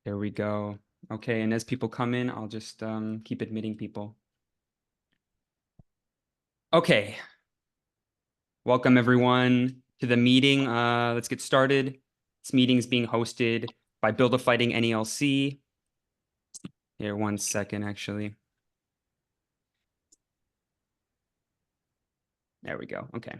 There we go. Okay, and as people come in, I'll just keep admitting people. Okay. Welcome everyone to the meeting. Let's get started. This meeting is being hosted by Build a Fighting NALC. Here, 1 second, actually. There we go. Okay.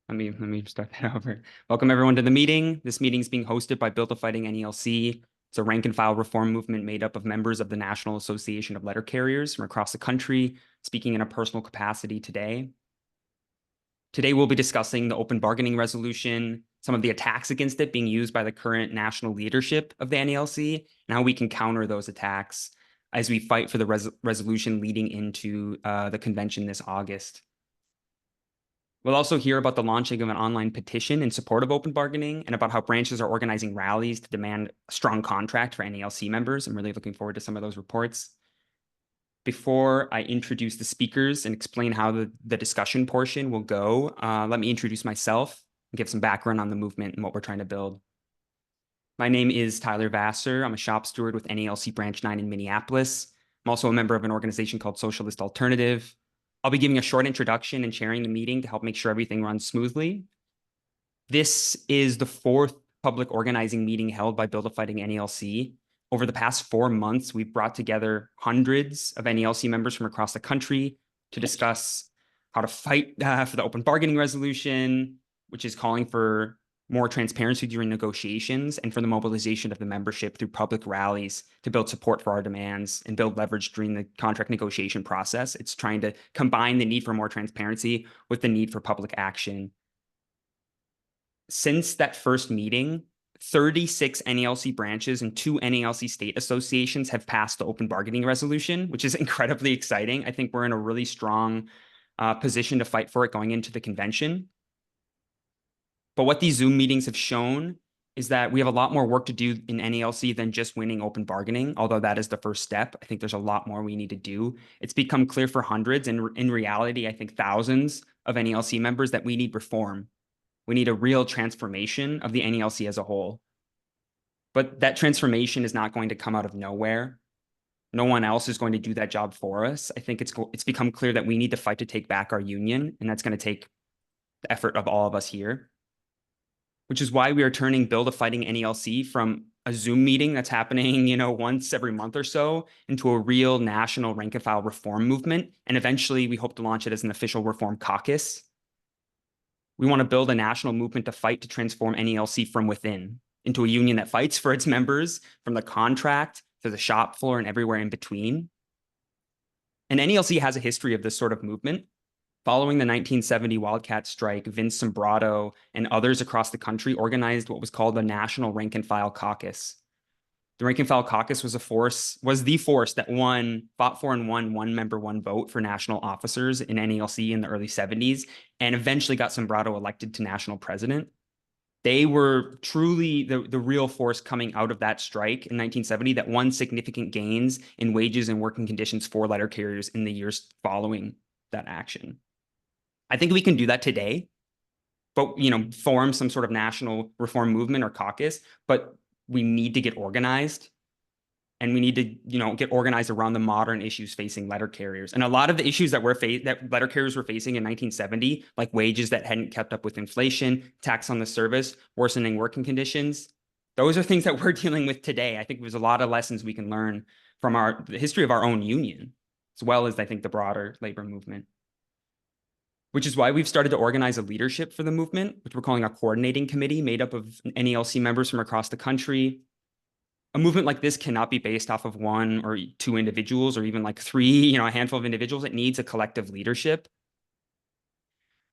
Let me start that over. Welcome everyone to the meeting. This meeting is being hosted by Build a Fighting NALC. It's a rank and file reform movement made up of members of the National Association of Letter Carriers from across the country, speaking in a personal capacity today. Today, we'll be discussing the open bargaining resolution, some of the attacks against it being used by the current national leadership of the NALC, and how we can counter those attacks as we fight for the resolution leading into the convention this August. We'll also hear about the launching of an online petition in support of open bargaining and about how branches are organizing rallies to demand a strong contract for NALC members. I'm really looking forward to some of those reports. Before I introduce the speakers and explain how the discussion portion will go, let me introduce myself and give some background on the movement and what we're trying to build. My name is Tyler Vassar. I'm a shop steward with NALC Branch 9 in Minneapolis. I'm also a member of an organization called Socialist Alternative. I'll be giving a short introduction and chairing the meeting to help make sure everything runs smoothly. This is the 4th public organizing meeting held by Build a Fighting NALC. Over the past 4 months, we've brought together hundreds of NALC members from across the country to discuss how to fight for the open bargaining resolution, which is calling for more transparency during negotiations and for the mobilization of the membership through public rallies to build support for our demands and build leverage during the contract negotiation process. It's trying to combine the need for more transparency with the need for public action. Since that first meeting, 36 NALC branches and 2 NALC state associations have passed the open bargaining resolution, which is incredibly exciting. I think we're in a really strong position to fight for it going into the convention. But what these Zoom meetings have shown is that we have a lot more work to do in NALC than just winning open bargaining, although that is the first step. I think there's a lot more we need to do. It's become clear for hundreds, and in reality, I think thousands of NALC members that we need reform. We need a real transformation of the NALC as a whole. But that transformation is not going to come out of nowhere. No one else is going to do that job for us. I think it's become clear that we need to fight to take back our union, and that's going to take the effort of all of us here, which is why we are turning Build a Fighting NALC from a Zoom meeting that's happening, once every month or so into a real national rank and file reform movement. And eventually we hope to launch it as an official reform caucus. We want to build a national movement to fight to transform NALC from within into a union that fights for its members from the contract to the shop floor and everywhere in between. And NALC has a history of this sort of movement. Following the 1970 Wildcat strike, Vince Sombrato and others across the country organized what was called the National Rank and File Caucus. The Rank and File Caucus was the force that fought for and won one member, one vote for national officers in NALC in the early 70s, and eventually got Sombrato elected to national president. They were truly the real force coming out of that strike in 1970 that won significant gains in wages and working conditions for letter carriers in the years following that action. I think we can do that today, but, form some sort of national reform movement or caucus, but we need to get organized, and we need to, get organized around the modern issues facing letter carriers. And a lot of the issues that letter carriers were facing in 1970, like wages that hadn't kept up with inflation, tax on the service, worsening working conditions, those are things that we're dealing with today. I think there's a lot of lessons we can learn from the history of our own union, as well as, I think, the broader labor movement. Which is why we've started to organize a leadership for the movement, which we're calling a coordinating committee made up of NALC members from across the country. A movement like this cannot be based off of 1 or 2 individuals or even like 3, a handful of individuals. It needs a collective leadership.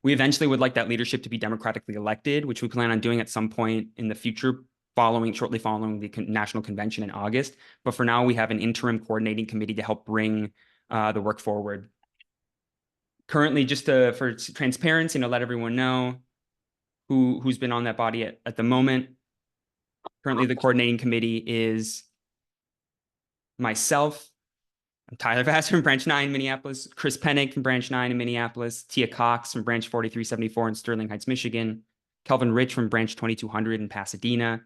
We eventually would like that leadership to be democratically elected, which we plan on doing at some point in the future, shortly following the national convention in August. But for now, we have an interim coordinating committee to help bring the work forward. Currently, just for transparency, let everyone know who's been on that body at the moment. Currently, the coordinating committee is myself, I'm Tyler Vassar from Branch 9 in Minneapolis, Chris Pennick from Branch 9 in Minneapolis, Tia Cox from Branch 4374 in Sterling Heights, Michigan, Kelvin Rich from Branch 2200 in Pasadena,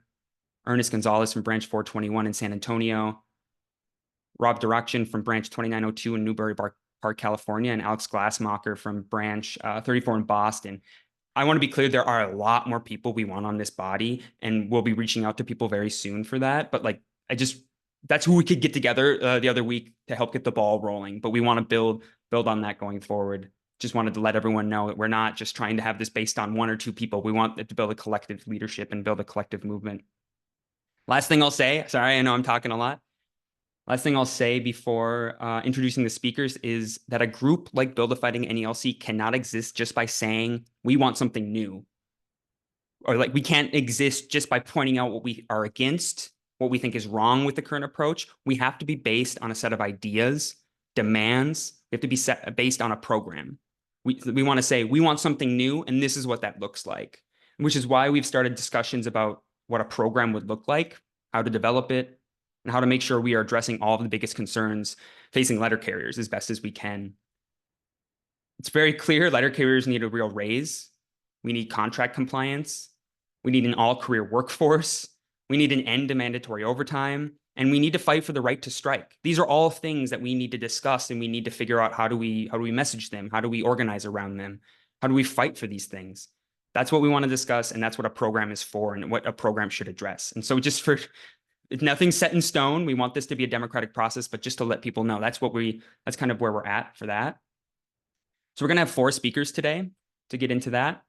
Ernest Gonzalez from branch 421 in San Antonio, Rob Direction from branch 2902 in Newbury Park, California, and Alex Glassmacher from branch 34 in Boston. I want to be clear, there are a lot more people we want on this body, and we'll be reaching out to people very soon for that. But like, that's who we could get together the other week to help get the ball rolling. But we want to build on that going forward. Just wanted to let everyone know that we're not just trying to have this based on one or two people. We want it to build a collective leadership and build a collective movement. Last thing I'll say, sorry, I know I'm talking a lot. Last thing I'll say before introducing the speakers is that a group like Build a Fighting NALC cannot exist just by saying we want something new. Or like we can't exist just by pointing out what we are against, what we think is wrong with the current approach. We have to be based on a set of ideas, demands. We have to be based on a program. We want to say we want something new, and this is what that looks like, which is why we've started discussions about what a program would look like, how to develop it, and how to make sure we are addressing all of the biggest concerns facing letter carriers as best as we can. It's very clear letter carriers need a real raise. We need contract compliance. We need an all-career workforce. We need an end to mandatory overtime. And we need to fight for the right to strike. These are all things that we need to discuss, and we need to figure out how do we message them? How do we organize around them? How do we fight for these things? That's what we want to discuss, and that's what a program is for and what a program should address. And so just for nothing's set in stone. We want this to be a democratic process, but just to let people know, that's kind of where we're at for that. So we're going to have 4 speakers today to get into that.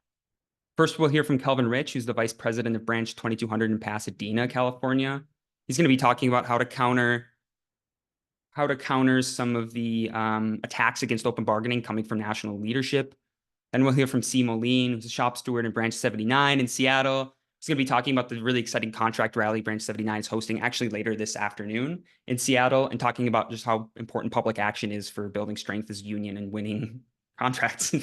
First, we'll hear from Kelvin Rich, who's the vice president of branch 2200 in Pasadena, California. He's going to be talking about how to counter some of the attacks against open bargaining coming from national leadership. Then we'll hear from C. Moline, who's a shop steward in branch 79 in Seattle. He's going to be talking about the really exciting contract rally branch 79 is hosting actually later this afternoon in Seattle, and talking about just how important public action is for building strength as a union and winning contracts.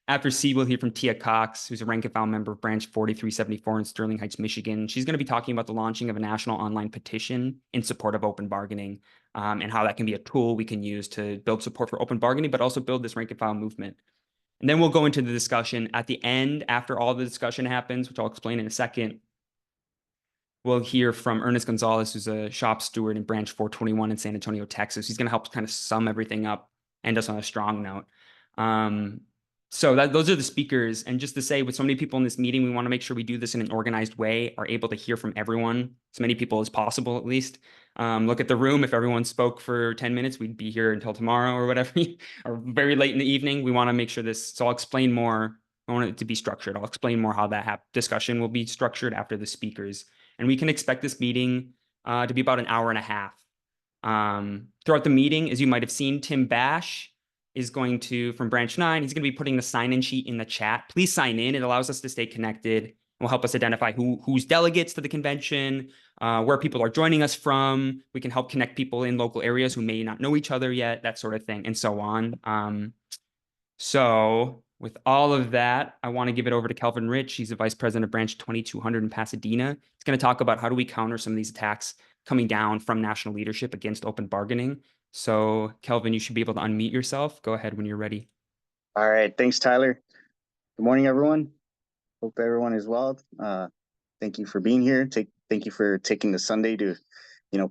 After C, we'll hear from Tia Cox, who's a rank and file member of branch 4374 in Sterling Heights, Michigan. She's going to be talking about the launching of a national online petition in support of open bargaining, and how that can be a tool we can use to build support for open bargaining, but also build this rank and file movement. And then we'll go into the discussion at the end. After all the discussion happens, which I'll explain in a second, we'll hear from Ernest Gonzalez, who's a shop steward in branch 421 in San Antonio, Texas. He's going to help kind of sum everything up, end us on a strong note. So those are the speakers. And just to say, with so many people in this meeting, we want to make sure we do this in an organized way, are able to hear from everyone, as many people as possible, at least. Look at the room. If everyone spoke for 10 minutes, we'd be here until tomorrow or whatever, or very late in the evening. We want to make sure this, so I'll explain more. I want it to be structured. I'll explain more how that discussion will be structured after the speakers. And we can expect this meeting to be about an hour and a half. Throughout the meeting, as you might have seen, Tim Bash is going to, from branch 9, he's going to be putting the sign-in sheet in the chat. Please sign in. It allows us to stay connected. It will help us identify who's delegates to the convention, where people are joining us from. We can help connect people in local areas who may not know each other yet, that sort of thing, and so on. So with all of that, I want to give it over to Kelvin Rich. He's the vice president of branch 2200 in Pasadena. He's going to talk about how do we counter some of these attacks coming down from national leadership against open bargaining. So Kelvin, you should be able to unmute yourself. Go ahead when you're ready. All right. Thanks, Tyler. Good morning, everyone. Hope everyone is well. Thank you for being here. Thank you for taking the Sunday to,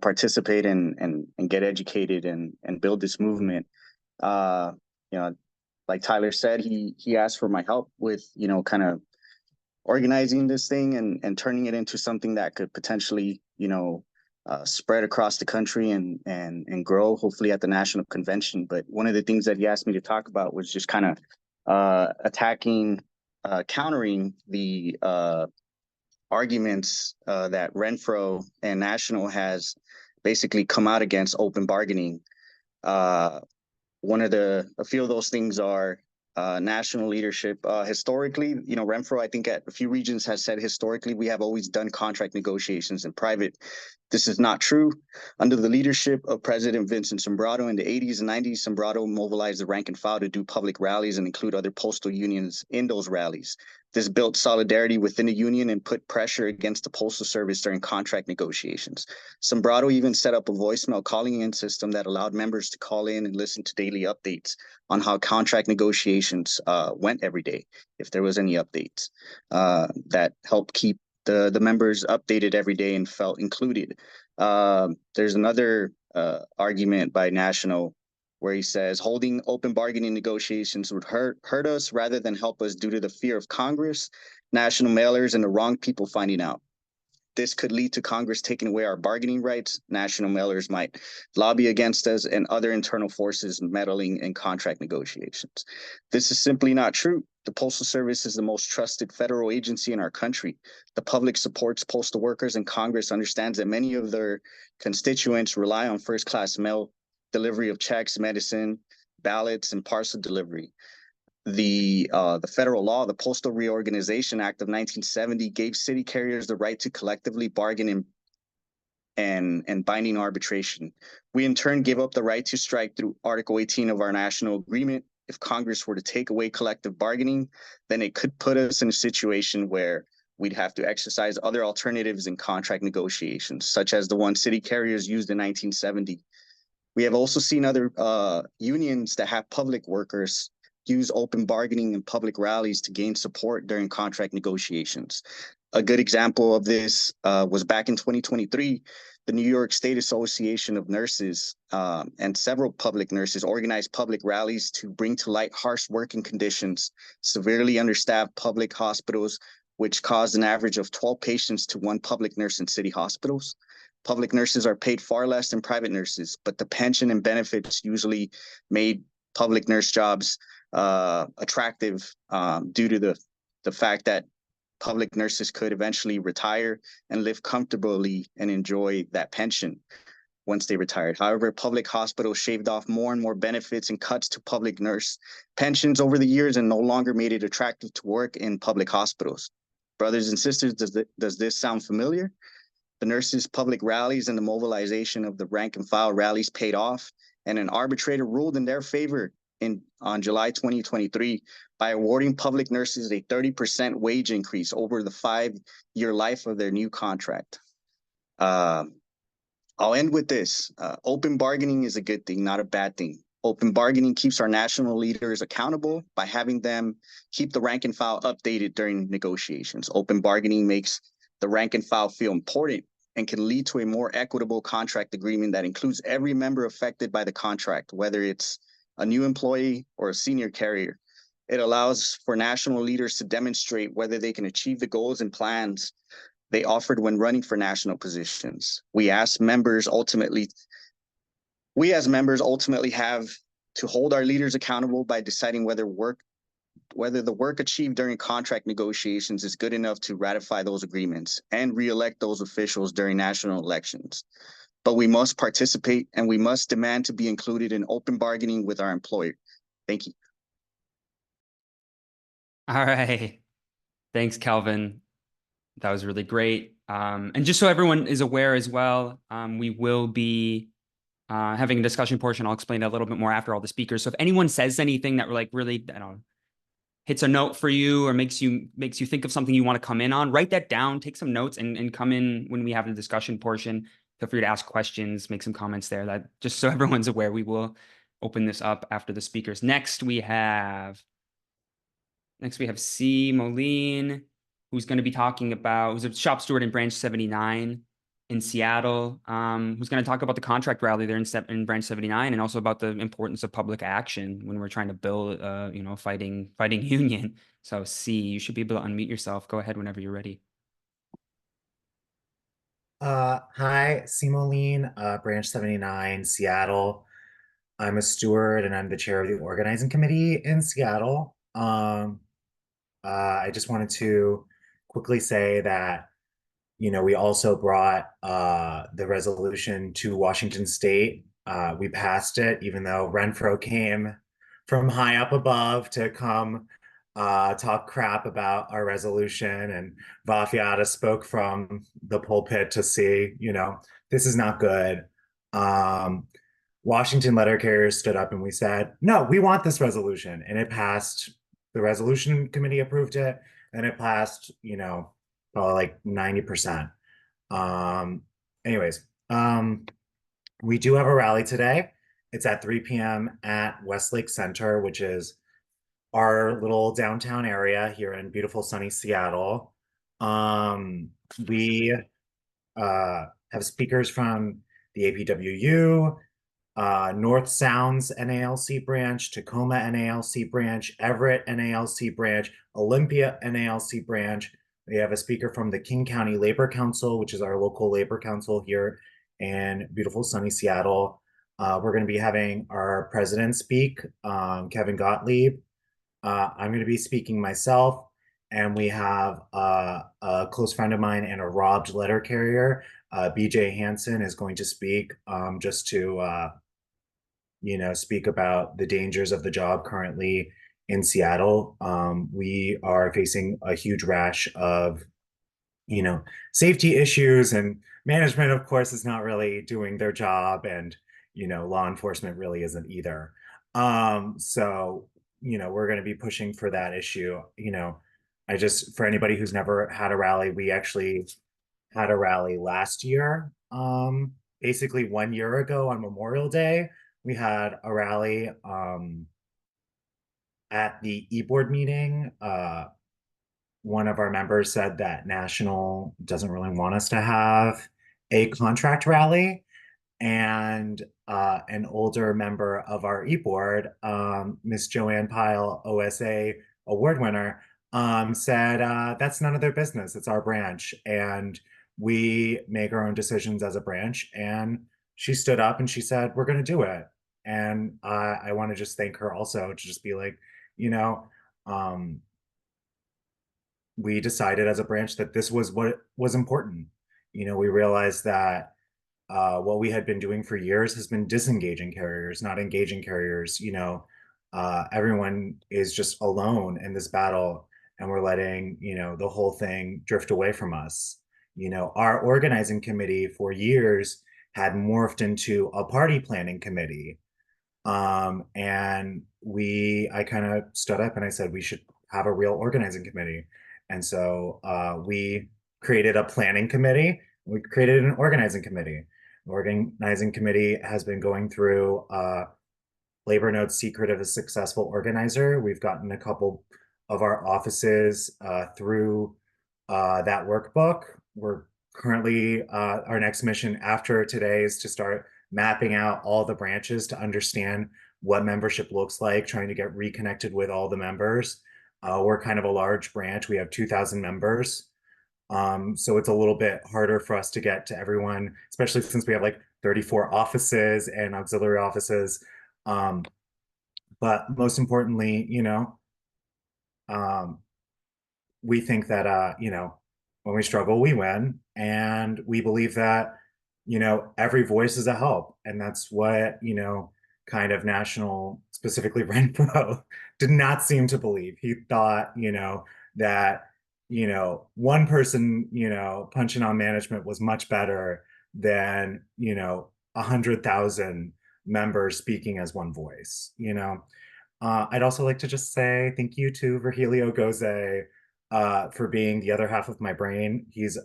participate and get educated and build this movement. Like Tyler said, he asked for my help with, kind of organizing this thing and turning it into something that could potentially, spread across the country and grow, hopefully at the national convention. But one of the things that he asked me to talk about was just kind of countering the arguments that Renfro and National has basically come out against open bargaining. A few of those things are national leadership. Historically, Renfro, I think at a few regions has said historically, we have always done contract negotiations in private. This is not true. Under the leadership of President Vincent Sombrado in the 80s and 90s, Sombrado mobilized the rank and file to do public rallies and include other postal unions in those rallies. This built solidarity within the union and put pressure against the Postal Service during contract negotiations. Sombrado even set up a voicemail calling in system that allowed members to call in and listen to daily updates on how contract negotiations went every day, if there was any updates that helped keep the members updated every day and felt included. There's another argument by National where he says holding open bargaining negotiations would hurt us rather than help us due to the fear of Congress, national mailers, and the wrong people finding out. This could lead to Congress taking away our bargaining rights. National mailers might lobby against us and other internal forces meddling in contract negotiations. This is simply not true. The Postal Service is the most trusted federal agency in our country. The public supports postal workers, and Congress understands that many of their constituents rely on first-class mail delivery of checks, medicine, ballots, and parcel delivery. The federal law, the Postal Reorganization Act of 1970, gave city carriers the right to collectively bargain and binding arbitration. We in turn give up the right to strike through Article 18 of our national agreement. If Congress were to take away collective bargaining, then it could put us in a situation where we'd have to exercise other alternatives in contract negotiations, such as the one city carriers used in 1970. We have also seen other unions that have public workers use open bargaining and public rallies to gain support during contract negotiations. A good example of this was back in 2023, the New York State Association of Nurses and several public nurses organized public rallies to bring to light harsh working conditions, severely understaffed public hospitals, which caused an average of 12 patients to one public nurse in city hospitals. Public nurses are paid far less than private nurses, but the pension and benefits usually made public nurse jobs attractive due to the fact that public nurses could eventually retire and live comfortably and enjoy that pension once they retired. However, public hospitals shaved off more and more benefits and cuts to public nurse pensions over the years and no longer made it attractive to work in public hospitals. Brothers and sisters, does this sound familiar? The nurses' public rallies and the mobilization of the rank and file rallies paid off, and an arbitrator ruled in their favor on July 2023 by awarding public nurses a 30% wage increase over the 5-year life of their new contract. I'll end with this. Open bargaining is a good thing, not a bad thing. Open bargaining keeps our national leaders accountable by having them keep the rank and file updated during negotiations. Open bargaining makes the rank and file feel important and can lead to a more equitable contract agreement that includes every member affected by the contract, whether it's a new employee or a senior carrier. It allows for national leaders to demonstrate whether they can achieve the goals and plans they offered when running for national positions. We as members ultimately have to hold our leaders accountable by deciding whether the work achieved during contract negotiations is good enough to ratify those agreements and re-elect those officials during national elections. But we must participate and we must demand to be included in open bargaining with our employer. Thank you. All right. Thanks, Calvin. That was really great. And just so everyone is aware as well, we will be having a discussion portion. I'll explain that a little bit more after all the speakers. So if anyone says anything that like really, I don't know, hits a note for you or makes you think of something you want to come in on, write that down, take some notes and come in when we have the discussion portion. Feel free to ask questions, make some comments there. That just so everyone's aware, we will open this up after the speakers. Next we have C. Moline, who's going to be talking about, who's a shop steward in branch 79 in Seattle, who's going to talk about the contract rally there in branch 79 and also about the importance of public action when we're trying to build, fighting union. So C, you should be able to unmute yourself. Go ahead whenever you're ready. Hi, Simoline, branch 79, Seattle. I'm a steward and I'm the chair of the organizing committee in Seattle. I just wanted to quickly say that, we also brought the resolution to Washington State. We passed it, even though Renfro came from high up above to come talk crap about our resolution, and Vafiata spoke from the pulpit to see, this is not good. Washington letter carriers stood up and we said, no, we want this resolution. And it passed. The resolution committee approved it and it passed, probably like 90%. Anyways, we do have a rally today. It's at 3 p.m. at Westlake Center, which is our little downtown area here in beautiful sunny Seattle. We have speakers from the APWU, North Sounds NALC branch, Tacoma NALC branch, Everett NALC branch, Olympia NALC branch. We have a speaker from the King County Labor Council, which is our local labor council here in beautiful sunny Seattle. We're going to be having our president speak, Kevin Gottlieb. I'm going to be speaking myself, and we have a close friend of mine and a robbed letter carrier. BJ Hansen is going to speak just to speak about the dangers of the job currently in Seattle. We are facing a huge rash of, safety issues, and management, of course, is not really doing their job, and, law enforcement really isn't either. So, we're going to be pushing for that issue. For anybody who's never had a rally, we actually had a rally last year. Basically 1 year ago on Memorial Day, we had a rally at the e-board meeting. One of our members said that National doesn't really want us to have a contract rally. And an older member of our e-board, Miss Joanne Pyle, OSA award winner, said that's none of their business. It's our branch, and we make our own decisions as a branch. And she stood up and she said, "We're going to do it." And I want to just thank her also, to just be like, we decided as a branch that this was what was important. We realized that what we had been doing for years has been disengaging carriers, not engaging carriers. Everyone is just alone in this battle, and we're letting, the whole thing drift away from us. Our organizing committee for years had morphed into a party planning committee. And I kind of stood up and I said, we should have a real organizing committee. And so we created a planning committee. We created an organizing committee. The organizing committee has been going through Labor Note's Secret of a Successful Organizer. We've gotten a couple of our offices through that workbook. We're currently, our next mission after today is to start mapping out all the branches to understand what membership looks like, trying to get reconnected with all the members. We're kind of a large branch. We have 2,000 members. So it's a little bit harder for us to get to everyone, especially since we have like 34 offices and auxiliary offices. But most importantly, we think that, when we struggle, we win. And we believe that, every voice is a help. And that's what, kind of National, specifically Renfro, did not seem to believe. He thought, that, one person, punching on management was much better than, 100,000 members speaking as one voice. I'd also like to just say thank you to Virgilio Goze for being the other half of my brain. He's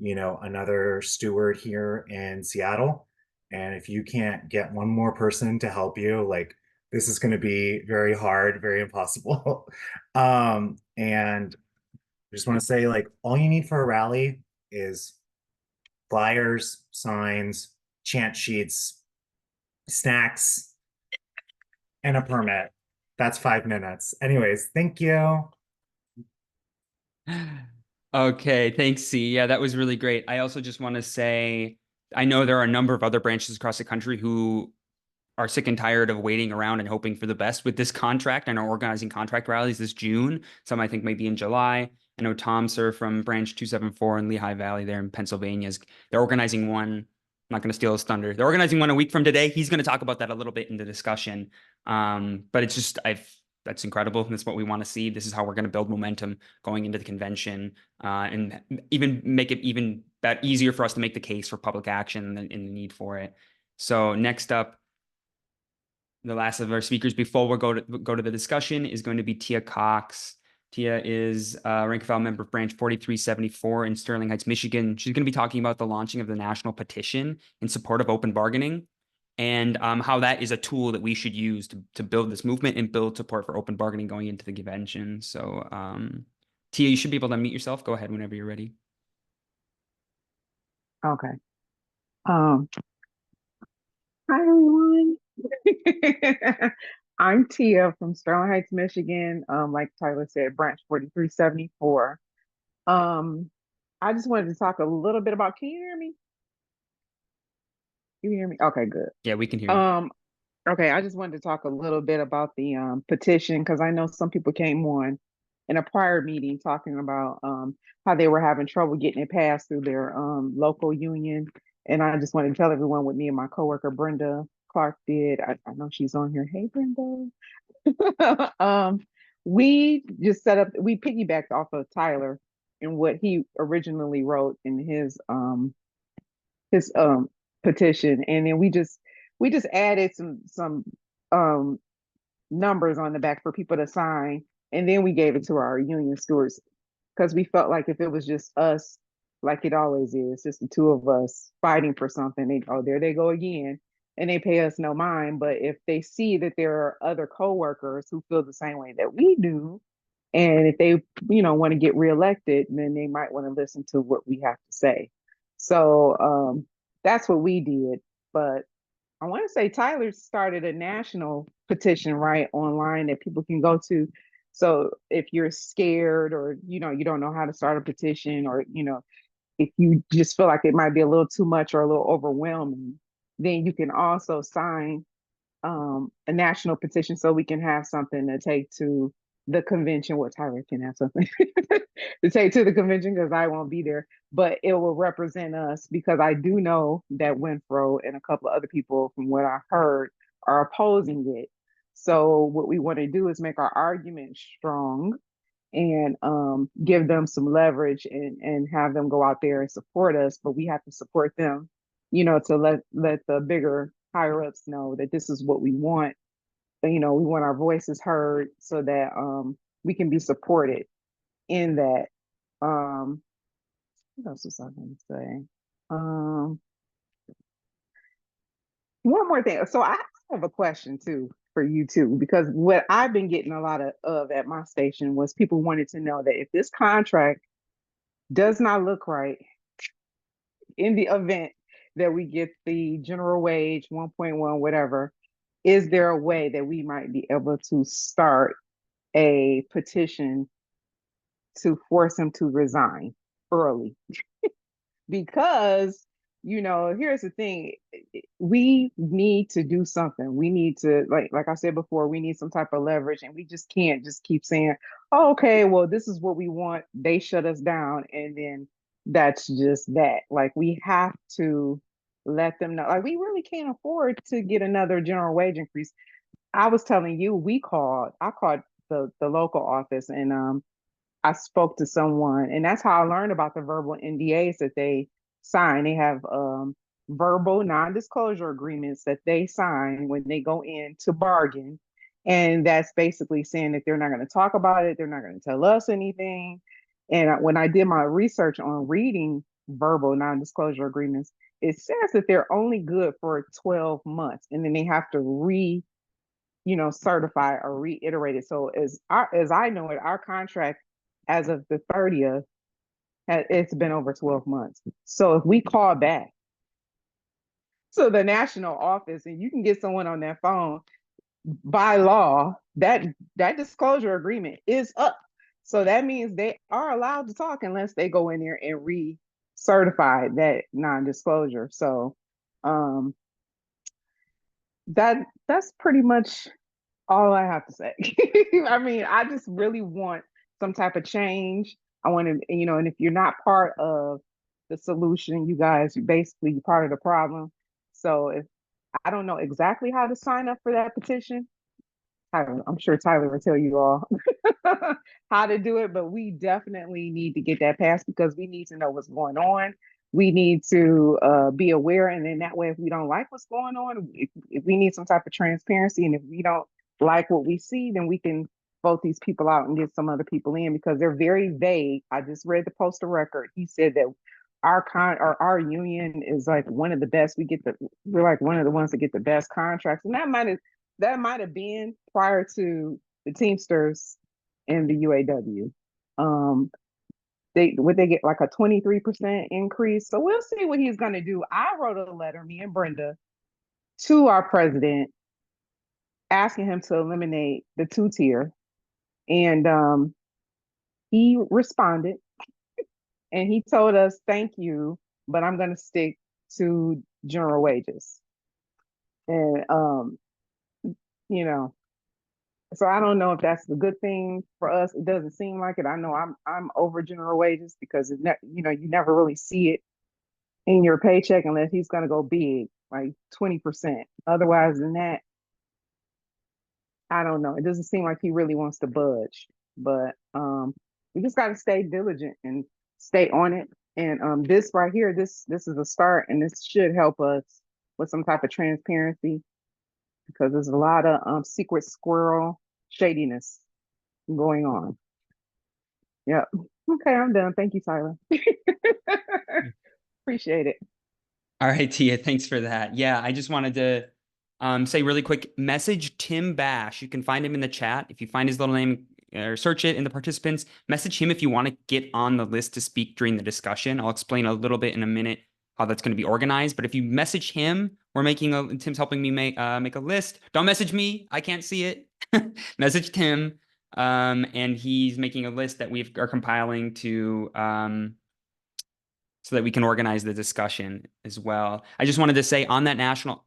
another steward here in Seattle. And if you can't get one more person to help you, like, this is going to be very hard, very impossible. And I just want to say, like, all you need for a rally is flyers, signs, chant sheets, snacks, and a permit. That's 5 minutes. Anyways, thank you. Okay, thanks, C. Yeah, that was really great. I also just want to say, I know there are a number of other branches across the country who are sick and tired of waiting around and hoping for the best with this contract and are organizing contract rallies this June. Some I think might be in July. I know Tom Sir from Branch 274 in Lehigh Valley there in Pennsylvania, they're organizing one. I'm not going to steal his thunder. They're organizing one a week from today. He's going to talk about that a little bit in the discussion. But it's just, that's incredible. That's what we want to see. This is how we're going to build momentum going into the convention, and even make it even easier for us to make the case for public action and the need for it. So next up, the last of our speakers before we go to the discussion is going to be Tia Cox. Tia is a rank and file member of Branch 4374 in Sterling Heights, Michigan. She's going to be talking about the launching of the national petition in support of open bargaining, and how that is a tool that we should use to build this movement and build support for open bargaining going into the convention. So Tia, you should be able to unmute yourself. Go ahead whenever you're ready. Okay. Um, Hi everyone. I'm Tia from Sterling Heights, Michigan. Like Tyler said, branch 4374. I just wanted to talk a little bit about, can you hear me? You hear me? Okay, good. Yeah, we can hear you. Okay, I just wanted to talk a little bit about the petition because I know some people came on in a prior meeting talking about how they were having trouble getting it passed through their local union. And I just wanted to tell everyone what me and my coworker Brenda Clark did. I know she's on here. Hey, Brenda. We just set up, we piggybacked off of Tyler and what he originally wrote in his petition, and then we just added some um numbers on the back for people to sign, and then we gave it to our union stewards because we felt like if it was just us, like it always is, just the two of us fighting for something, they, oh, there they go again, and they pay us no mind. But if they see that there are other coworkers who feel the same way that we do, and if they, want to get reelected, then they might want to listen to what we have to say. So that's what we did. But I want to say Tyler started a national petition right online that people can go to. So if you're scared or you don't know how to start a petition, or if you just feel like it might be a little too much or a little overwhelming, then you can also sign a national petition so we can have something to take to the convention. What Tyler can have something to take to the convention because I won't be there, but it will represent us because I do know that Winfro and a couple of other people, from what I heard, are opposing it. So what we want to do is make our argument strong and give them some leverage and have them go out there and support us. But we have to support them, to let the bigger higher ups know that this is what we want. We want our voices heard so that we can be supported in that. What else was I going to say? One more thing. So I have a question too for you too, because what I've been getting a lot of at my station was people wanted to know that if this contract does not look right in the event that we get the general wage 1.1, whatever, is there a way that we might be able to start a petition to force him to resign early? Because here's the thing, we need to do something. We need to, like I said before, we need some type of leverage, and we just can't just keep saying, oh, okay, well, this is what we want, they shut us down, and then that's just that. Like, we have to let them know, like, we really can't afford to get another general wage increase. I was telling you, I called the local office, and I spoke to someone, and that's how I learned about the verbal NDAs that they sign. They have verbal non-disclosure agreements that they sign when they go in to bargain. And that's basically saying that they're not going to talk about it, they're not going to tell us anything. And when I did my research on reading verbal non-disclosure agreements, it says that they're only good for 12 months, and then they have to certify or reiterate it. So as I know it, our contract as of the 30th, it's been over 12 months. So if we call back to the national office, and you can get someone on that phone, by law, that disclosure agreement is up. So that means they are allowed to talk unless they go in there and re-certify that non-disclosure. So that's pretty much all I have to say. I mean, I just really want some type of change. I want to, and if you're not part of the solution, you guys, you're basically part of the problem. So if I don't know exactly how to sign up for that petition, I'm sure Tyler will tell you all how to do it, but we definitely need to get that passed because we need to know what's going on. We need to be aware, and then that way, if we don't like what's going on, if we need some type of transparency, and if we don't like what we see, then we can vote these people out and get some other people in because they're very vague. I just read the postal record. He said that our union is like one of the best. We're like one of the ones that get the best contracts, and that might have been prior to the Teamsters and the UAW. They get like a 23% increase. So we'll see what he's going to do. I wrote a letter, me and Brenda, to our president asking him to eliminate the 2-tier. And he responded and he told us, thank you, but I'm going to stick to general wages. And, you know, so I don't know if that's a good thing for us. It doesn't seem like it. I know I'm over general wages because you never really see it in your paycheck unless he's going to go big, like 20%. Otherwise than that, I don't know. It doesn't seem like he really wants to budge, but we just got to stay diligent and stay on it. And this right here, this is a start, and this should help us with some type of transparency because there's a lot of secret squirrel shadiness going on. Yep. Okay, I'm done. Thank you, Tyler. Appreciate it. All right, Tia, thanks for that. Yeah, I just wanted to say really quick, message Tim Bash. You can find him in the chat. If you find his little name or search it in the participants, message him if you want to get on the list to speak during the discussion. I'll explain a little bit in a minute how that's going to be organized. But if you message him, Tim's helping me make a list. Don't message me. I can't see it. Message Tim. And he's making a list that we are compiling to so that we can organize the discussion as well. I just wanted to say on that national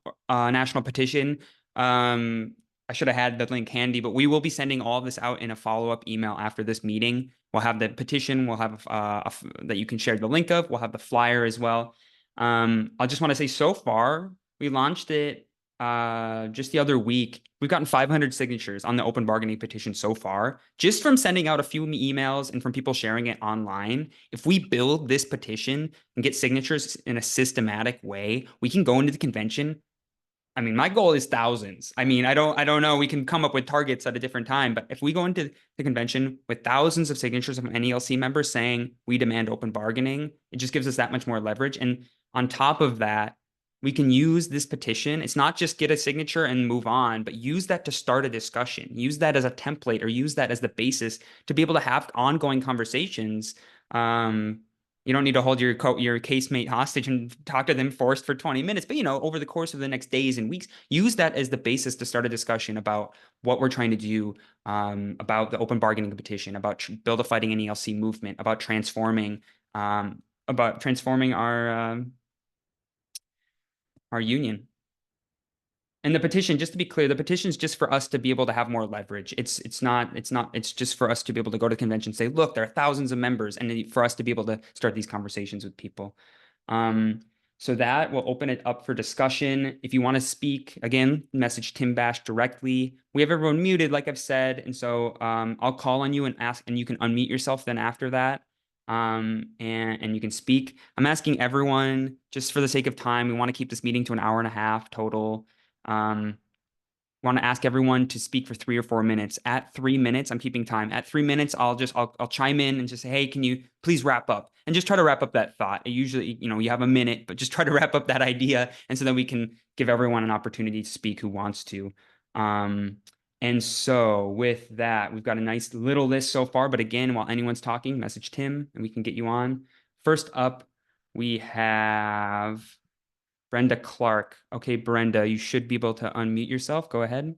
petition, I should have had the link handy, but we will be sending all of this out in a follow-up email after this meeting. We'll have the petition, we'll have that you can share the link of, we'll have the flyer as well. I just want to say so far, we launched it just the other week. We've gotten 500 signatures on the open bargaining petition so far, just from sending out a few emails and from people sharing it online. If we build this petition and get signatures in a systematic way, we can go into the convention. I mean, my goal is thousands. I mean, I don't know. We can come up with targets at a different time, but if we go into the convention with thousands of signatures of NALC members saying we demand open bargaining, it just gives us that much more leverage. And on top of that, we can use this petition. It's not just get a signature and move on, but use that to start a discussion. Use that as a template or use that as the basis to be able to have ongoing conversations. You don't need to hold your casemate hostage and talk to them forced for 20 minutes, but over the course of the next days and weeks, use that as the basis to start a discussion about what we're trying to do, about the open bargaining petition, about build a Fighting NALC movement, about transforming our union. And the petition, just to be clear, the petition is just for us to be able to have more leverage. It's just for us to be able to go to the convention and say, look, there are thousands of members, and for us to be able to start these conversations with people. So that will open it up for discussion. If you want to speak, again, message Tim Bash directly. We have everyone muted, like I've said, and so I'll call on you and ask, and you can unmute yourself then after that. And you can speak. I'm asking everyone, just for the sake of time, we want to keep this meeting to an hour and a half total. Want to ask everyone to speak for 3 or 4 minutes. At 3 minutes, I'm keeping time. At 3 minutes, I'll chime in and just say, hey, can you please wrap up? And just try to wrap up that thought. Usually, you have a minute, but just try to wrap up that idea. And so then we can give everyone an opportunity to speak who wants to. And so with that, we've got a nice little list so far. But again, while anyone's talking, message Tim and we can get you on. First up, we have Brenda Clark. Okay, Brenda, you should be able to unmute yourself. Go ahead.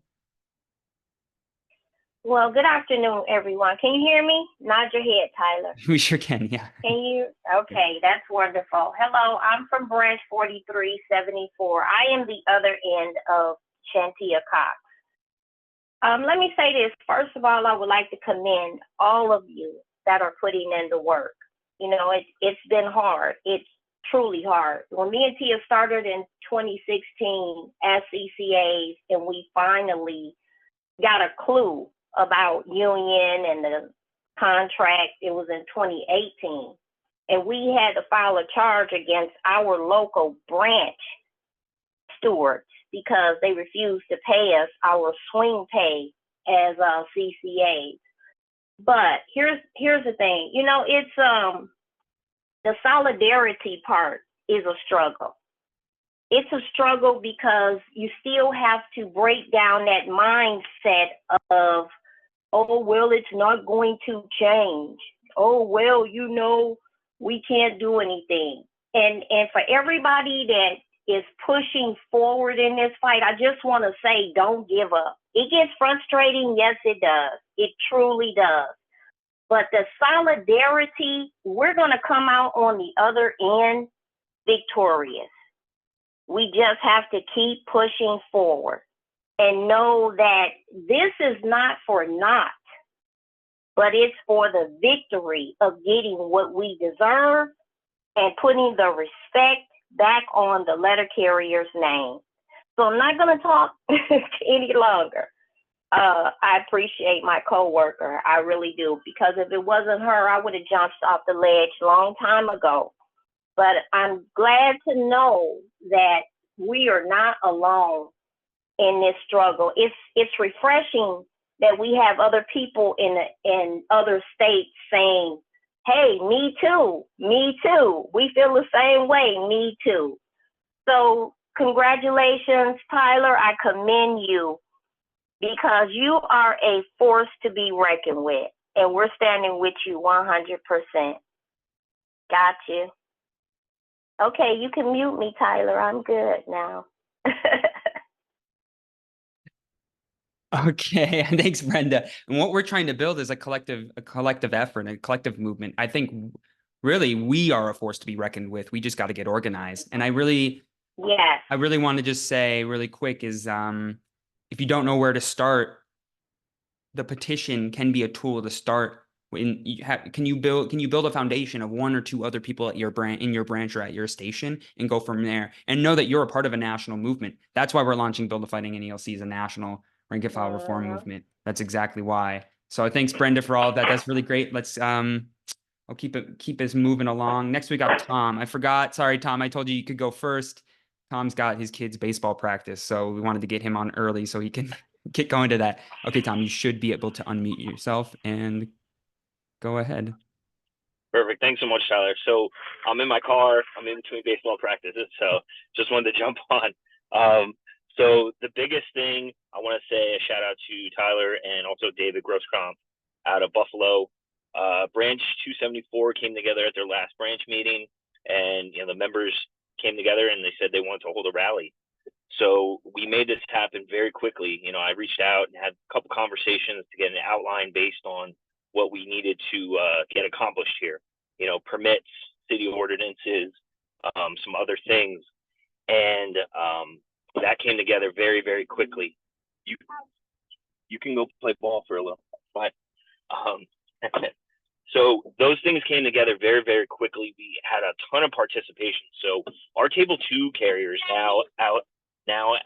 Well, good afternoon, everyone. Can you hear me? Nod your head, Tyler. We sure can, yeah. Can you? Okay, that's wonderful. Hello, I'm from branch 4374. I am the other end of Shantia Cox. Let me say this. First of all, I would like to commend all of you that are putting in the work. It's been hard. It's truly hard. When me and Tia started in 2016 as CCAs, and we finally got a clue about union and the contract, it was in 2018. And we had to file a charge against our local branch stewards because they refused to pay us our swing pay as CCAs. But here's the thing, it's the solidarity part is a struggle. It's a struggle because you still have to break down that mindset of, oh, well, it's not going to change. oh, well, we can't do anything. And for everybody that is pushing forward in this fight, I just want to say, don't give up. It gets frustrating. Yes, it does. It truly does. But the solidarity, we're going to come out on the other end victorious. We just have to keep pushing forward and know that this is not for naught, but it's for the victory of getting what we deserve and putting the respect back on the letter carrier's name. So I'm not going to talk any longer. I appreciate my coworker. I really do, because if it wasn't her, I would have jumped off the ledge a long time ago. But I'm glad to know that we are not alone in this struggle. It's refreshing that we have other people in other states saying, hey, me too, me too. We feel the same way, me too. So congratulations, Tyler. I commend you, because you are a force to be reckoned with, and we're standing with you 100%. Got you. Okay, you can mute me, Tyler. I'm good now. Okay, thanks, Brenda. And what we're trying to build is a collective effort, a collective movement. I think really we are a force to be reckoned with. We just got to get organized. And I really want to just say really quick is if you don't know where to start, the petition can be a tool to start. Can you build a foundation of one or two other people at your branch or at your station, and go from there, and know that you're a part of a national movement. That's why we're launching Build a Fighting NALC as a national rank and file reform movement. That's exactly why. So thanks, Brenda, for all of that. That's really great. Let's I'll keep us moving along. Next we got Tom. I forgot. Sorry, Tom. I told you could go first. Tom's got his kids' baseball practice, so we wanted to get him on early so he can get going to that. Okay, Tom, you should be able to unmute yourself and go ahead. Perfect. Thanks so much, Tyler. So I'm in my car. I'm in between baseball practices, so just wanted to jump on. So the biggest thing, I want to say a shout out to Tyler and also David Groscomp out of Buffalo. Branch 274 came together at their last branch meeting, and the members came together and they said they wanted to hold a rally. So we made this happen very quickly. I reached out and had a couple conversations to get an outline based on what we needed to get accomplished here. Permits, city ordinances, some other things, and that came together very, very quickly. You can go play ball for a little, but so those things came together very, very quickly. We had a ton of participation. So our Table 2 carriers now outnumber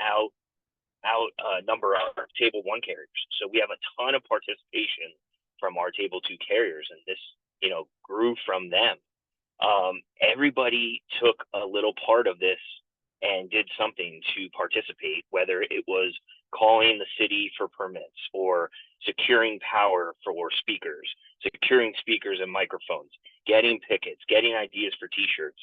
our Table 1 carriers. So we have a ton of participation from our Table 2 carriers, and this grew from them. Everybody took a little part of this and did something to participate, whether it was calling the city for permits or securing power for speakers, securing speakers and microphones, getting pickets, getting ideas for t-shirts.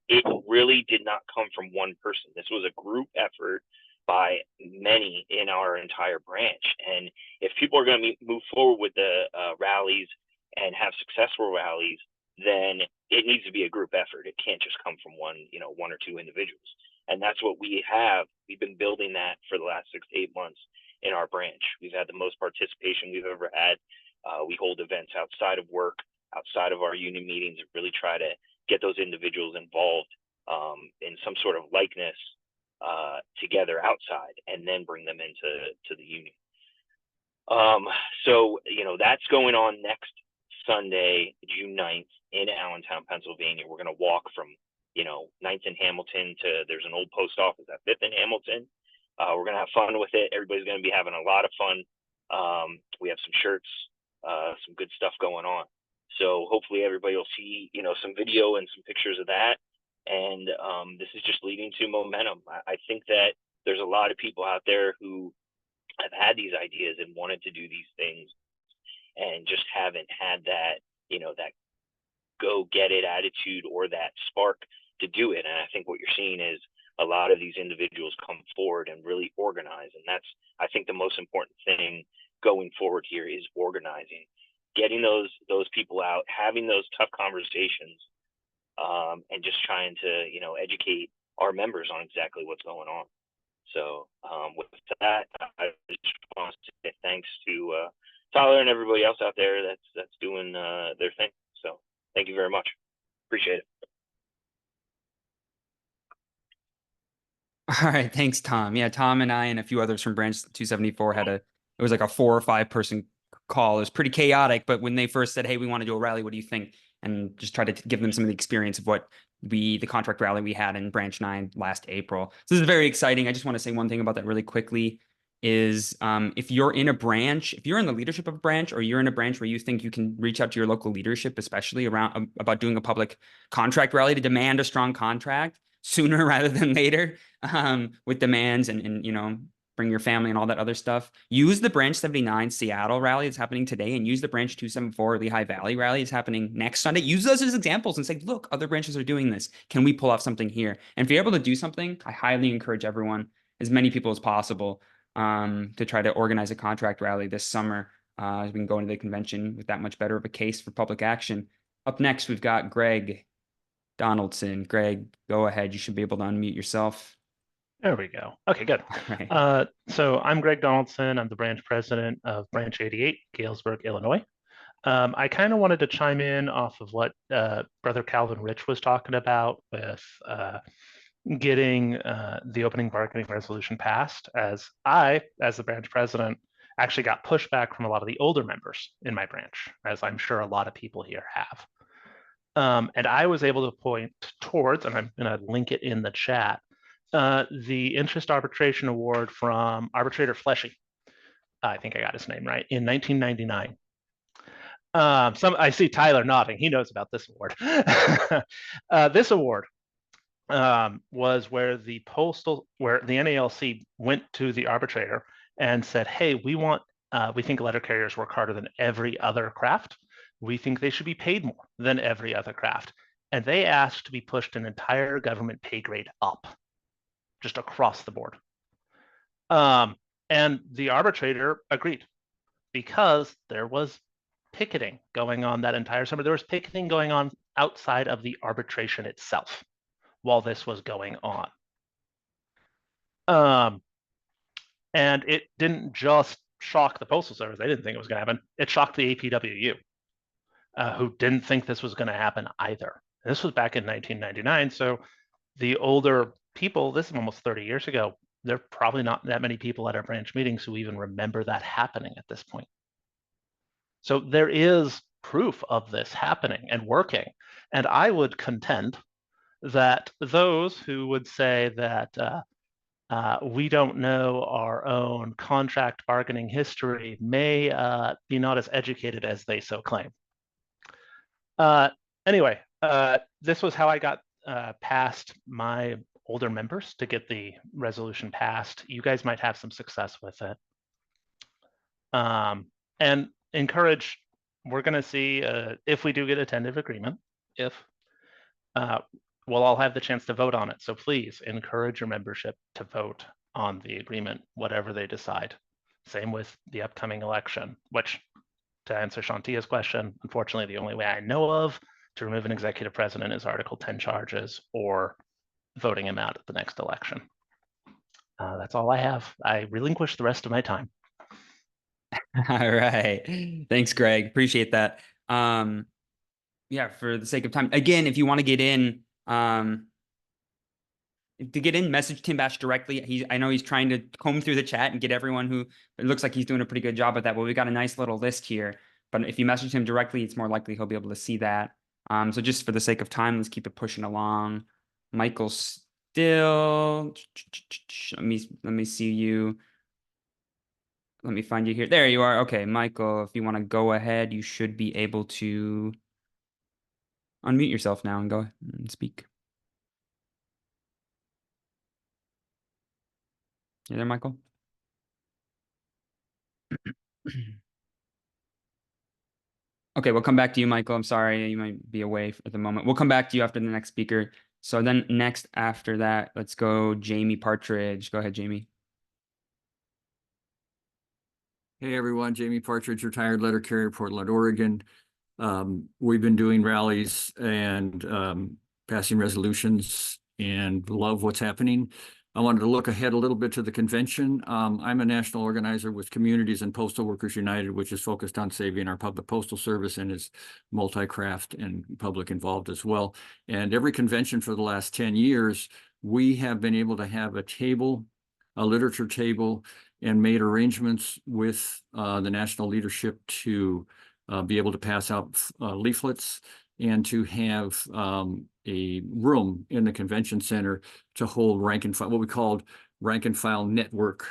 It really did not come from one person. This was a group effort by many in our entire branch. And if people are going to move forward with the rallies and have successful rallies, then it needs to be a group effort. It can't just come from one or two individuals. And that's what we have. We've been building that for the last 6 to 8 months in our branch. We've had the most participation we've ever had. We hold events outside of work, outside of our union meetings, and really try to get those individuals involved in some sort of likeness together outside, and then bring them into the union. So that's going on next Sunday, June 9th in Allentown, Pennsylvania. We're going to walk from 9th and Hamilton to, there's an old post office at 5th and Hamilton. We're going to have fun with it. Everybody's going to be having a lot of fun. We have some shirts, some good stuff going on. So hopefully everybody will see, some video and some pictures of that. And this is just leading to momentum. I think that there's a lot of people out there who have had these ideas and wanted to do these things and just haven't had that, that go get it attitude or that spark to do it. And I think what you're seeing is a lot of these individuals come forward and really organize. And that's, I think, the most important thing going forward here is organizing. getting those people out, having those tough conversations, and just trying to, you know, educate our members on exactly what's going on. So with that, I just want to say thanks to Tyler and everybody else out there that's doing their thing. So thank you very much. Appreciate it. All right, thanks, Tom. Yeah, Tom and I and a few others from Branch 274 had it was like a 4 or 5 person call. It was pretty chaotic, but when they first said, "Hey, we want to do a rally, what do you think?" and just try to give them some of the experience of what the contract rally we had in Branch 9 last April. So this is very exciting. I just want to say one thing about that really quickly is if you're in a branch, if you're in the leadership of a branch, or you're in a branch where you think you can reach out to your local leadership, especially around about doing a public contract rally to demand a strong contract sooner rather than later, with demands and you know, bring your family and all that other stuff. Use the Branch 79 Seattle rally that's happening today, and use the Branch 274 Lehigh Valley rally that's happening next Sunday. Use those as examples and say, look, other branches are doing this. Can we pull off something here? And if you're able to do something, I highly encourage everyone, as many people as possible, to try to organize a contract rally this summer. As we can go into the convention with that much better of a case for public action. Up next, we've got Greg Donaldson. Greg, go ahead. You should be able to unmute yourself. There we go. Okay, good. Right. So I'm Greg Donaldson. I'm the branch president of Branch 88, Galesburg, Illinois. I kind of wanted to chime in off of what Brother Calvin Rich was talking about with getting the opening bargaining resolution passed, as I, as the branch president, actually got pushback from a lot of the older members in my branch, as I'm sure a lot of people here have. And I was able to point towards, and I'm going to link it in the chat, the interest arbitration award from arbitrator Fleshy. I think I got his name right, in 1999. I see Tyler nodding. He knows about this award. This award was where the NALC went to the arbitrator and said, "Hey, we think letter carriers work harder than every other craft. We think they should be paid more than every other craft." And they asked to be pushed an entire government pay grade up, just across the board. And the arbitrator agreed, because there was picketing going on that entire summer. There was picketing going on outside of the arbitration itself while this was going on. And it didn't just shock the Postal Service. They didn't think it was going to happen. It shocked the APWU, who didn't think this was going to happen either. And this was back in 1999. So the older people, this is almost 30 years ago, there are probably not that many people at our branch meetings who even remember that happening at this point. So there is proof of this happening and working. And I would contend that those who would say that we don't know our own contract bargaining history may be not as educated as they so claim. Anyway, this was how I got past my older members to get the resolution passed. You guys might have some success with it. And encourage, we're going to see if we do get a tentative agreement, if we'll all have the chance to vote on it. So please encourage your membership to vote on the agreement, whatever they decide. Same with the upcoming election, which, to answer Shantia's question, unfortunately, the only way I know of to remove an executive president is Article 10 charges or voting him out at the next election. That's all I have. I relinquish the rest of my time. All right. Thanks, Greg. Appreciate that. Yeah, for the sake of time, again, if you want to get in, message Tim Bash directly. I know he's trying to comb through the chat and get everyone who, it looks like he's doing a pretty good job at that. Well, we got a nice little list here, but if you message him directly, it's more likely he'll be able to see that. So just for the sake of time, let's keep it pushing along. Michael Still, let me see you. Let me find you here. There you are. Okay, Michael, if you want to go ahead, you should be able to unmute yourself now and go ahead and speak. You there, Michael? Okay, we'll come back to you, Michael. I'm sorry, you might be away at the moment. We'll come back to you after the next speaker. So then next after that, let's go Jamie Partridge. Go ahead, Jamie. Hey everyone, Jamie Partridge, retired letter carrier, Portland, Oregon. We've been doing rallies and passing resolutions and love what's happening. I wanted to look ahead a little bit to the convention. I'm a national organizer with Communities and Postal Workers United, which is focused on saving our public postal service and is multi-craft and public involved as well. And every convention for the last 10 years, we have been able to have a table, a literature table, and made arrangements with the national leadership to be able to pass out leaflets and to have a room in the convention center to hold rank and file, what we called rank and file network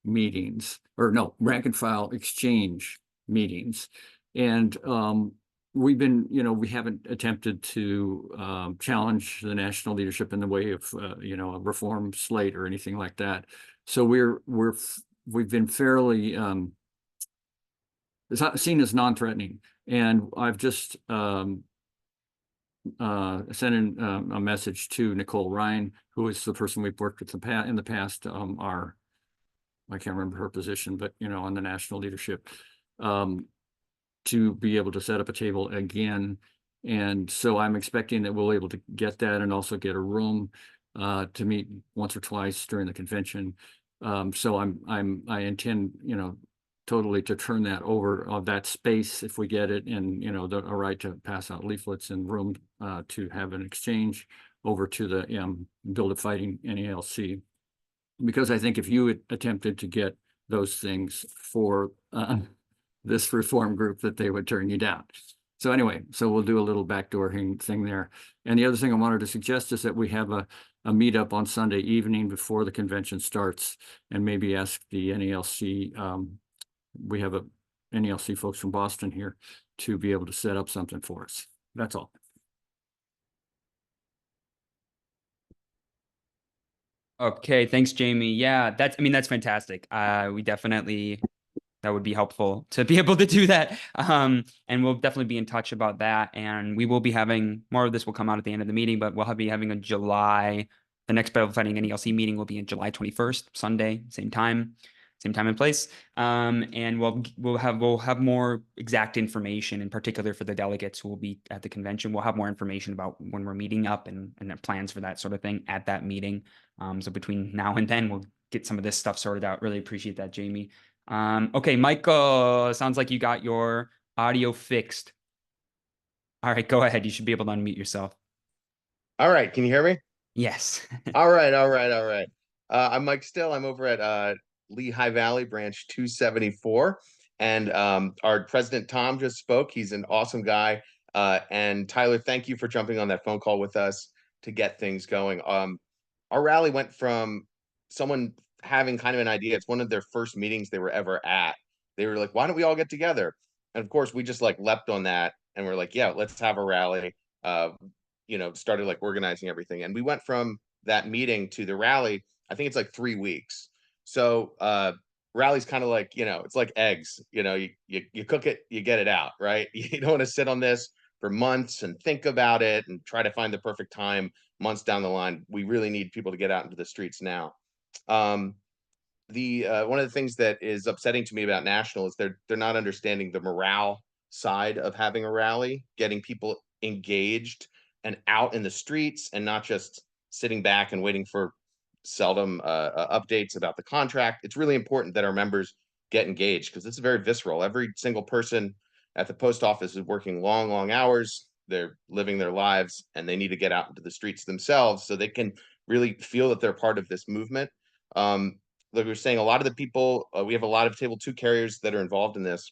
meetings, or no, rank and file exchange meetings. And we've been, we haven't attempted to challenge the national leadership in the way of, a reform slate or anything like that. So we've been fairly it's not seen as non-threatening. And I've just sent in a message to Nicole Ryan, who is the person we've worked with in the past, I can't remember her position, but on the national leadership, to be able to set up a table again. And so I'm expecting that we'll be able to get that and also get a room to meet once or twice during the convention. So I intend, totally to turn that over of that space if we get it, and a right to pass out leaflets and room to have an exchange over to the Build a Fighting NALC, because I think if you had attempted to get those things for this reform group, that they would turn you down. So anyway, so we'll do a little backdoor thing there. And the other thing I wanted to suggest is that we have a meetup on Sunday evening before the convention starts, and maybe ask the NALC, we have a NALC folks from Boston here, to be able to set up something for us. That's all. Okay, thanks, Jamie. Yeah, that's fantastic. We definitely, that would be helpful to be able to do that. And we'll definitely be in touch about that. And we will be having more of this will come out at the end of the meeting, but we'll be having the next Battle Fighting NALC meeting will be on July 21st, Sunday, same time and place. And we'll have more exact information, in particular for the delegates who will be at the convention. We'll have more information about when we're meeting up and plans for that sort of thing at that meeting. So between now and then, we'll get some of this stuff sorted out. Really appreciate that, Jamie. Okay, Michael, sounds like you got your audio fixed. All right, go ahead. You should be able to unmute yourself. All right, can you hear me? Yes. All right. I'm Mike Still. I'm over at Lehigh Valley Branch 274. And our president, Tom, just spoke. He's an awesome guy. And Tyler, thank you for jumping on that phone call with us to get things going. Our rally went from someone having kind of an idea. It's one of their first meetings they were ever at. They were like, why don't we all get together? And of course, we just like leapt on that. And we're like, yeah, let's have a rally. Started like organizing everything. And we went from that meeting to the rally. I think it's like 3 weeks. So rally's kind of like, it's like eggs, you cook it, you get it out, right? You don't want to sit on this for months and think about it and try to find the perfect time months down the line. We really need people to get out into the streets now. One of the things that is upsetting to me about National is they're not understanding the morale side of having a rally, getting people engaged and out in the streets, and not just sitting back and waiting for seldom updates about the contract. It's really important that our members get engaged, because it's very visceral. Every single person at the post office is working long hours. They're living their lives, and they need to get out into the streets themselves so they can really feel that they're part of this movement. Like we were saying, a lot of the people, we have a lot of Table 2 carriers that are involved in this.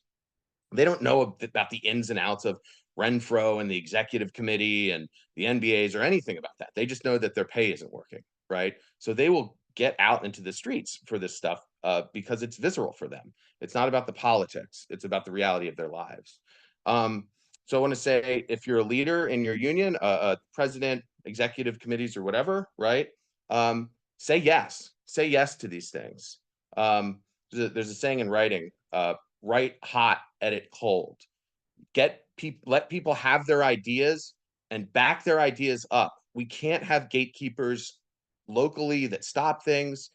They don't know about the ins and outs of Renfro and the executive committee and the NBAs or anything about that. They just know that their pay isn't working, right? So they will get out into the streets for this stuff because it's visceral for them. It's not about the politics. It's about the reality of their lives. So I want to say, if you're a leader in your union, president, executive committees or whatever, right? Say yes. Say yes to these things. There's a saying in writing, write hot, edit cold. Let people have their ideas and back their ideas up. We can't have gatekeepers locally that stop things.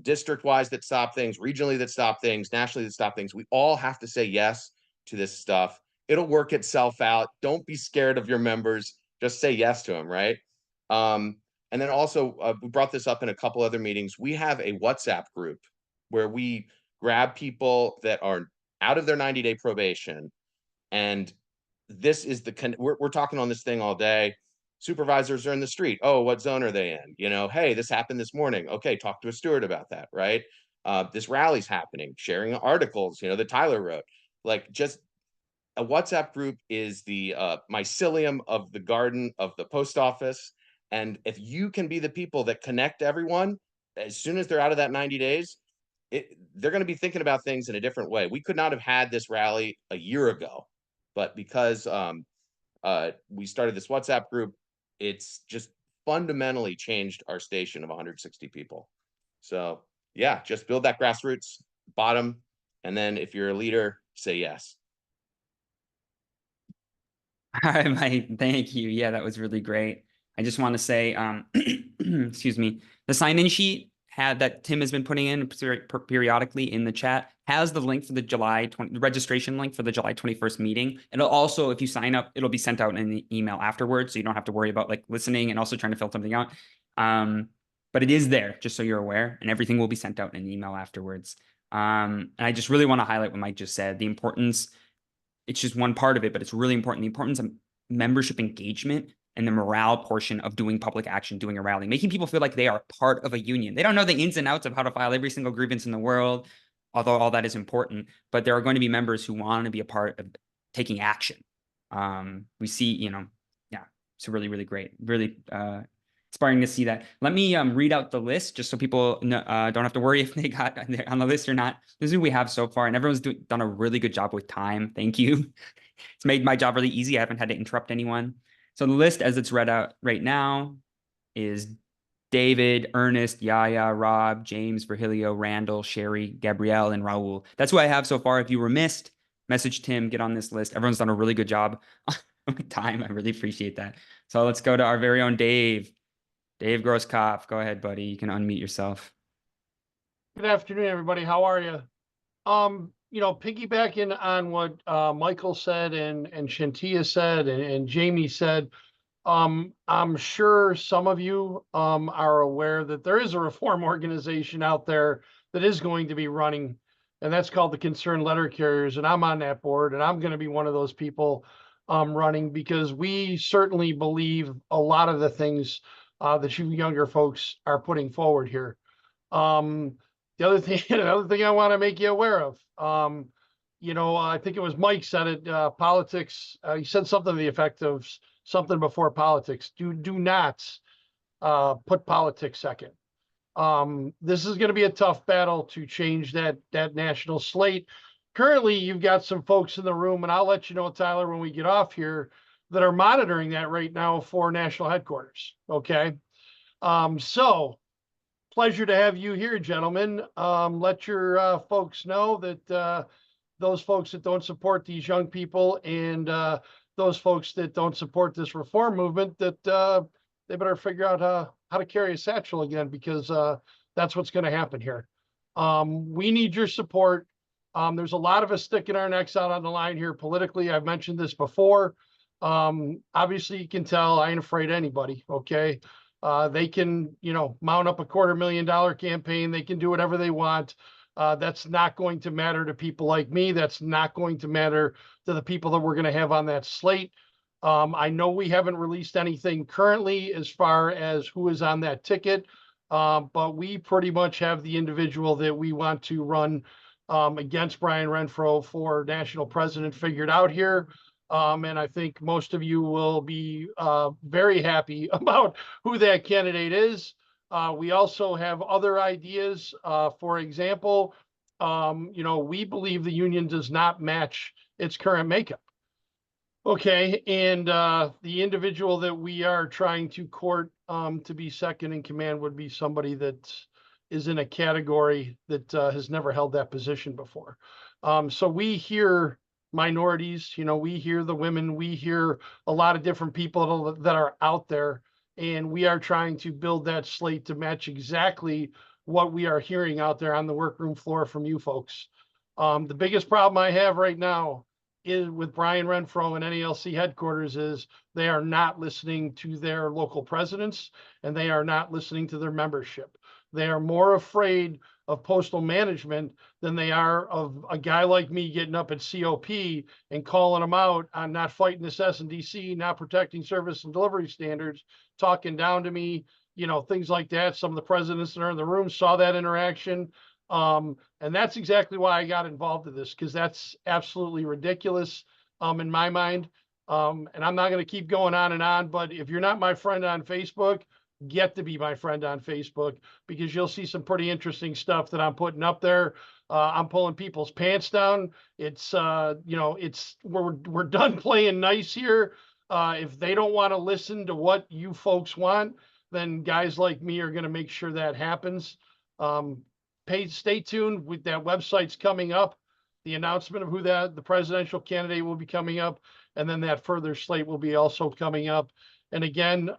district-wise that stop things, regionally that stop things, nationally that stop things. We all have to say yes to this stuff. It'll work itself out. Don't be scared of your members. Just say yes to them, right? And then also, we brought this up in a couple other meetings. We have a WhatsApp group where we grab people that are out of their 90-day probation. And this is we're talking on this thing all day. Supervisors are in the street. Oh, what zone are they in? Hey, this happened this morning. Okay, talk to a steward about that, right? This rally's happening, sharing articles, that Tyler wrote. Like, just a WhatsApp group is the mycelium of the garden of the post office. And if you can be the people that connect everyone, as soon as they're out of that 90 days, they're going to be thinking about things in a different way. We could not have had this rally a year ago, but because we started this WhatsApp group, it's just fundamentally changed our station of 160 people. So yeah, just build that grassroots bottom. And then if you're a leader, say yes. All right, Mike, thank you. Yeah, that was really great. I just want to say, excuse me, the sign-in sheet that Tim has been putting in periodically in the chat has the link for the registration link for the July 21st meeting. It'll also, if you sign up, it'll be sent out in the email afterwards, so you don't have to worry about like listening and also trying to fill something out. But it is there, just so you're aware, and everything will be sent out in an email afterwards. And I just really want to highlight what Mike just said, the importance. It's just one part of it, but it's really important. The importance of membership engagement and the morale portion of doing public action, doing a rally, making people feel like they are part of a union. They don't know the ins and outs of how to file every single grievance in the world, although all that is important. But there are going to be members who want to be a part of taking action. We see, yeah, it's really, really great. Really inspiring to see that. Let me read out the list just so people don't have to worry if they got on the list or not. This is who we have so far, and everyone's done a really good job with time. Thank you. It's made my job really easy. I haven't had to interrupt anyone. So the list as it's read out right now is David, Ernest, Yaya, Rob, James, Virgilio, Randall, Sherry, Gabrielle, and Raul. That's who I have so far. If you were missed, message Tim, get on this list. Everyone's done a really good job with time. I really appreciate that. So let's go to our very own Dave. Dave Grosskopf, go ahead, buddy. You can unmute yourself. Good afternoon, everybody. How are you? Piggybacking on what Michael said and Shantia said and Jamie said, I'm sure some of you are aware that there is a reform organization out there that is going to be running, and that's called the Concerned Letter Carriers, and I'm on that board, and I'm going to be one of those people running because we certainly believe a lot of the things that you younger folks are putting forward here. The other thing I want to make you aware of, I think it was Mike said it, politics, he said something to the effect of something before politics. Do not put politics second. This is going to be a tough battle to change that national slate. Currently, you've got some folks in the room, and I'll let you know, Tyler, when we get off here, that are monitoring that right now for national headquarters. Okay. So pleasure to have you here, gentlemen. Let your folks know that those folks that don't support these young people and those folks that don't support this reform movement, that they better figure out how to carry a satchel again, because that's what's going to happen here. We need your support. There's a lot of us sticking our necks out on the line here politically. I've mentioned this before. Obviously, you can tell I ain't afraid of anybody. Okay. They can, mount up a $250,000 campaign. They can do whatever they want. That's not going to matter to people like me. That's not going to matter to the people that we're going to have on that slate. I know we haven't released anything currently as far as who is on that ticket, but we pretty much have the individual that we want to run against Brian Renfro for national president figured out here. And I think most of you will be very happy about who that candidate is. We also have other ideas. For example, we believe the union does not match its current makeup. Okay, and the individual that we are trying to court to be second in command would be somebody that is in a category that has never held that position before. So we hear minorities, we hear the women, we hear a lot of different people that are out there, and we are trying to build that slate to match exactly what we are hearing out there on the workroom floor from you folks. The biggest problem I have right now is with Brian Renfro and NALC headquarters is they are not listening to their local presidents and they are not listening to their membership. They are more afraid of postal management than they are of a guy like me getting up at COP and calling them out on not fighting this S&DC, not protecting service and delivery standards, talking down to me, you know, things like that. Some of the presidents that are in the room saw that interaction. And that's exactly why I got involved in this, because that's absolutely ridiculous in my mind. And I'm not going to keep going on, but if you're not my friend on Facebook, get to be my friend on Facebook, because you'll see some pretty interesting stuff that I'm putting up there. I'm pulling people's pants down. It's you know, it's we're done playing nice here. If they don't want to listen to what you folks want, then guys like me are going to make sure that happens. Stay tuned. With that website's coming up. The announcement of who the presidential candidate will be coming up, and then that further slate will be also coming up. And again,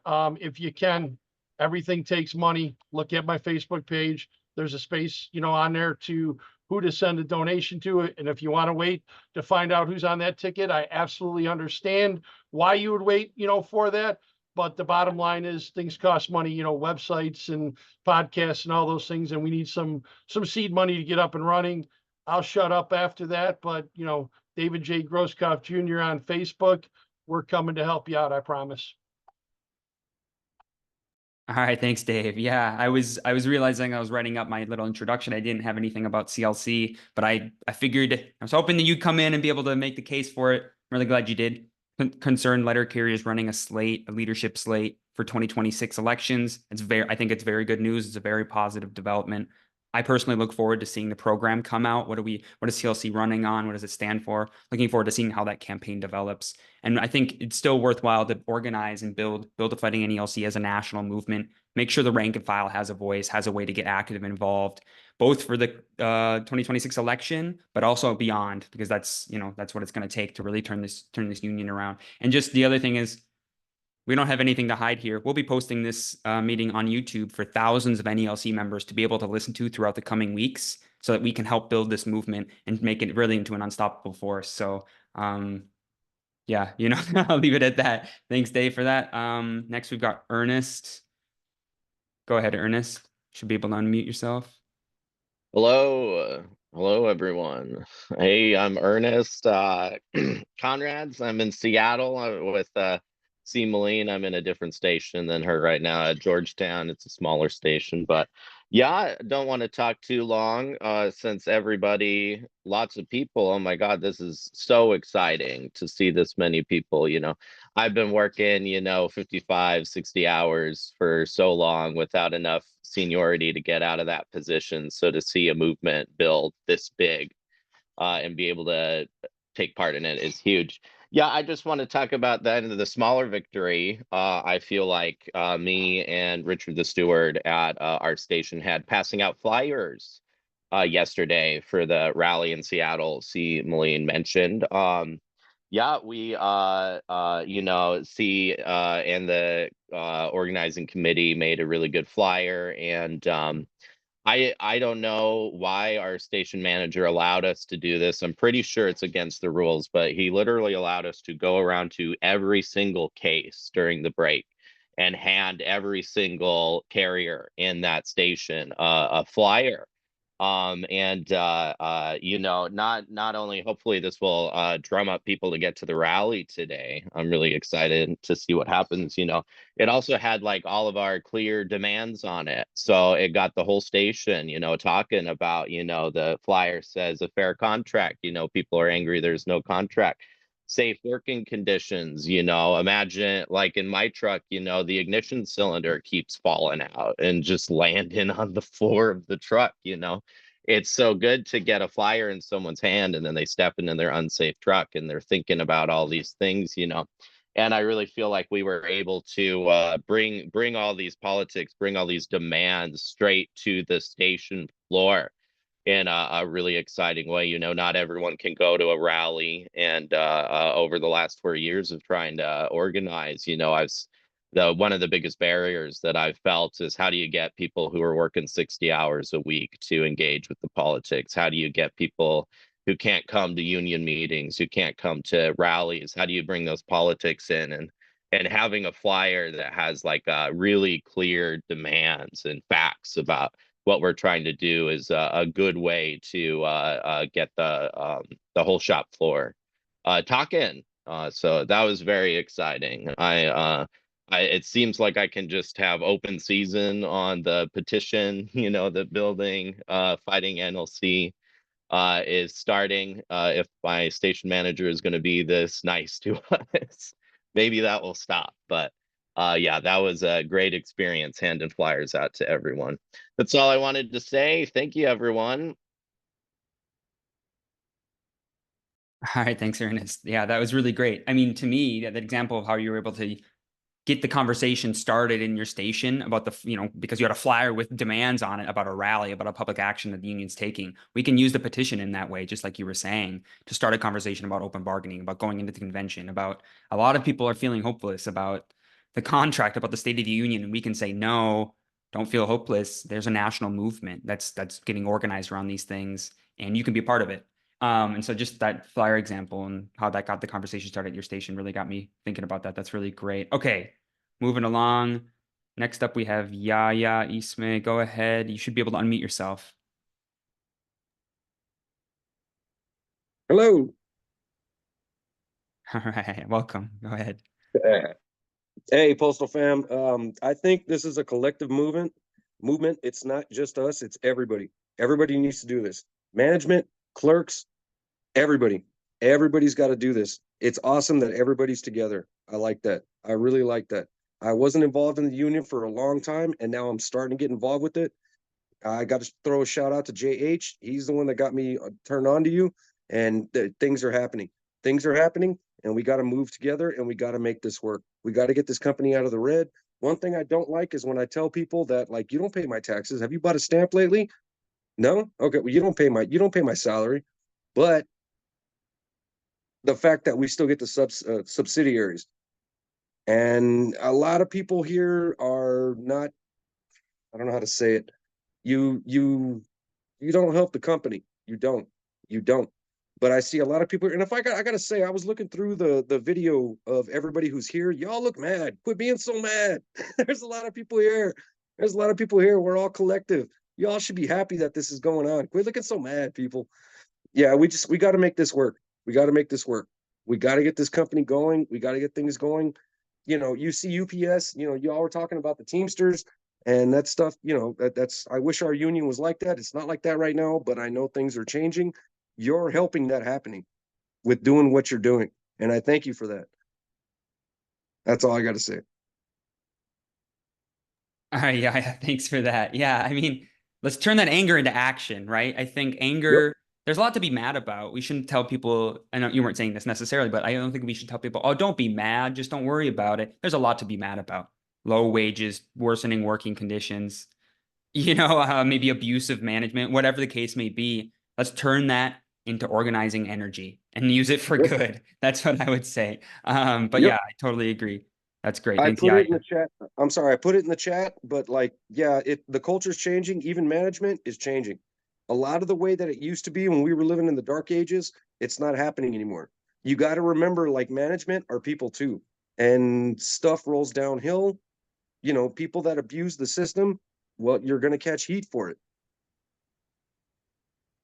if you can, everything takes money. Look at my Facebook page. There's a space, you know, on there to who to send a donation to. And if you want to wait to find out who's on that ticket, I absolutely understand why you would wait, you know, for that. But the bottom line is things cost money, you know, websites and podcasts and all those things. And we need some seed money to get up and running. I'll shut up after that. But, you know, David J. Grosskopf Jr. on Facebook, we're coming to help you out, I promise. All right, thanks, Dave. Yeah, I was realizing I was writing up my little introduction. I didn't have anything about CLC, but I figured I was hoping that you'd come in and be able to make the case for it. I'm really glad you did. Concerned letter carriers running a leadership slate for 2026 elections. I think it's very good news. It's a very positive development. I personally look forward to seeing the program come out. What is CLC running on? What does it stand for? Looking forward to seeing how that campaign develops. And I think it's still worthwhile to organize and build a Fighting NALC as a national movement. Make sure the rank and file has a voice, has a way to get active and involved, both for the 2026 election, but also beyond, because that's what it's going to take to really turn this union around. And just the other thing is, we don't have anything to hide here. We'll be posting this meeting on YouTube for thousands of NALC members to be able to listen to throughout the coming weeks, so that we can help build this movement and make it really into an unstoppable force. So yeah, you know, I'll leave it at that. Thanks, Dave, for that. Next, we've got Ernest. Go ahead, Ernest. Should be able to unmute yourself. Hello, hello everyone. Hey, I'm Ernest Conrads. I'm in Seattle with C. Moline. I'm in a different station than her right now at Georgetown. It's a smaller station, but yeah, I don't want to talk too long since everybody, lots of people, oh my God, this is so exciting to see this many people. You know, I've been working, you know, 55, 60 hours for so long without enough seniority to get out of that position. So to see a movement build this big and be able to take part in it is huge. Yeah, I just want to talk about the smaller victory. I feel like me and Richard the Steward at our station had passing out flyers yesterday for the rally in Seattle. C. Moline mentioned. Yeah, we you know, C and the organizing committee made a really good flyer, and I don't know why our station manager allowed us to do this. I'm pretty sure it's against the rules, but he literally allowed us to go around to every single case during the break and hand every single carrier in that station a flyer. You know, not only hopefully this will drum up people to get to the rally today. I'm really excited to see what happens. You know, it also had like all of our clear demands on it, so it got the whole station, you know, talking about, you know, the flyer says a fair contract. You know, people are angry there's no contract. Safe working conditions, you know, imagine like in my truck, you know, the ignition cylinder keeps falling out and just landing on the floor of the truck. You know, it's so good to get a flyer in someone's hand and then they step into their unsafe truck and they're thinking about all these things, you know. And I really feel like we were able to bring all these politics, bring all these demands straight to the station floor in a really exciting way. You know, not everyone can go to a rally, and over the last 4 years of trying to organize, you know, one of the biggest barriers that I've felt is how do you get people who are working 60 hours a week to engage with the politics? How do you get people who can't come to union meetings, who can't come to rallies? How do you bring those politics in? And having a flyer that has like really clear demands and facts about what we're trying to do is a good way to get the whole shop floor talking. So that was very exciting. It seems like I can just have open season on the petition, you know, the building, Fighting NALC is starting. If my station manager is going to be this nice to us, maybe that will stop. But yeah, that was a great experience handing flyers out to everyone. That's all I wanted to say. Thank you, everyone. All right, thanks, Ernest. Yeah, that was really great. I mean, to me, that example of how you were able to get the conversation started in your station about the, you know, because you had a flyer with demands on it about a rally, about a public action that the union's taking. We can use the petition in that way, just like you were saying, to start a conversation about open bargaining, about going into the convention, about a lot of people are feeling hopeless about the contract, about the State of the Union. And we can say, no, don't feel hopeless. There's a national movement that's getting organized around these things, and you can be a part of it. And so just that flyer example and how that got the conversation started at your station really got me thinking about that. That's really great. Okay, moving along. Next up, we have Yaya Ismay. Go ahead. You should be able to unmute yourself. Hello. All right, welcome. Go ahead. Hey, Postal fam. I think this is a collective movement. It's not just us, it's everybody. Everybody needs to do this. Management, clerks, everybody. Everybody's got to do this. It's awesome that everybody's together. I like that. I really like that. I wasn't involved in the union for a long time, and now I'm starting to get involved with it. I got to throw a shout out to JH. He's the one that got me turned on to you, and things are happening. Things are happening, and we got to move together, and we got to make this work. We got to get this company out of the red. One thing I don't like is when I tell people that, like, you don't pay my taxes. Have you bought a stamp lately? No? Okay, well, you don't pay my salary. But the fact that we still get the subsidiaries, and a lot of people here are not, I don't know how to say it. You don't help the company. You don't. But I see a lot of people, and if I gotta say, I was looking through the video of everybody who's here. Y'all look mad. Quit being so mad. There's a lot of people here. We're all collective. Y'all should be happy that this is going on. Quit looking so mad, people. Yeah, we got to make this work. We got to make this work. We got to get this company going. We got to get things going. You know, you see UPS, you know, y'all were talking about the Teamsters and that stuff, you know, that's, I wish our union was like that. It's not like that right now, but I know things are changing. You're helping that happening with doing what you're doing. And I thank you for that. That's all I got to say. All right, yeah, thanks for that. Yeah, I mean, let's turn that anger into action, right? I think anger, there's a lot to be mad about. We shouldn't tell people, I know you weren't saying this necessarily, but I don't think we should tell people, oh, don't be mad, just don't worry about it. There's a lot to be mad about. Low wages, worsening working conditions, you know, maybe abusive management, whatever the case may be. Let's turn that into organizing energy and use it for good. That's what I would say. But yeah, I totally agree. That's great. I Thanks, put Yaya. it in the chat. I'm sorry, I put it in the chat, but like, yeah, the culture's changing. Even management is changing. A lot of the way that it used to be when we were living in the dark ages, it's not happening anymore. You got to remember, like, management are people too, and stuff rolls downhill. You know, people that abuse the system, well, you're going to catch heat for it.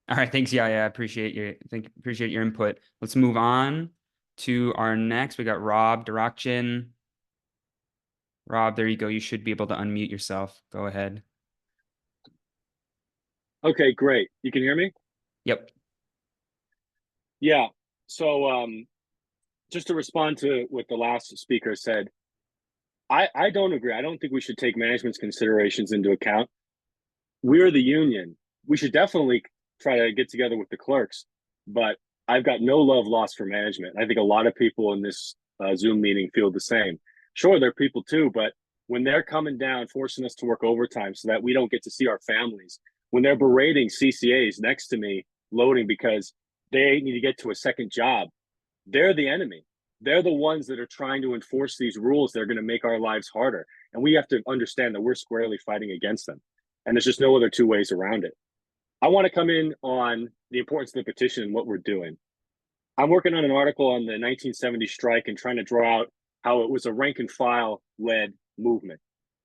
All right, thanks. Yeah, I appreciate your input. Let's move on to our next. We got Rob Durakchin. Rob, there you go. You should be able to unmute yourself. Go ahead. Okay, great. You can hear me? Yep. Yeah. So just to respond to what the last speaker said, I don't agree. I don't think we should take management's considerations into account. We're the union. We should definitely try to get together with the clerks, but I've got no love lost for management. I think a lot of people in this Zoom meeting feel the same. Sure, they're people too, but when they're coming down, forcing us to work overtime so that we don't get to see our families, when they're berating CCAs next to me, loading because they need to get to a second job, they're the enemy. They're the ones that are trying to enforce these rules that are going to make our lives harder. And we have to understand that we're squarely fighting against them. And there's just no other two ways around it. I want to come in on the importance of the petition and what we're doing. I'm working on an article on the 1970 strike and trying to draw out how it was a rank and file led movement.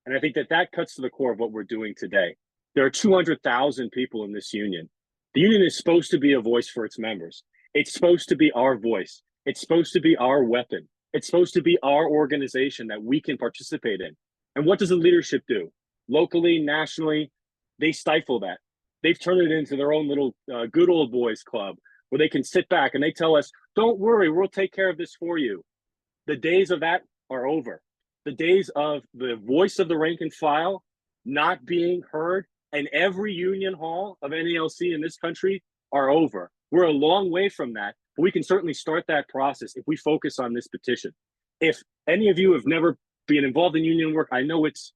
And I think that that cuts to the core of what we're doing today. There are 200,000 people in this union. The union is supposed to be a voice for its members. It's supposed to be our voice. It's supposed to be our weapon. It's supposed to be our organization that we can participate in. And what does the leadership do? Locally, nationally, they stifle that. They've turned it into their own little good old boys club where they can sit back and they tell us, don't worry, we'll take care of this for you. The days of that are over. The days of the voice of the rank and file not being heard in every union hall of NALC in this country are over. We're a long way from that, but we can certainly start that process if we focus on this petition. If any of you have never been involved in union work, I know it's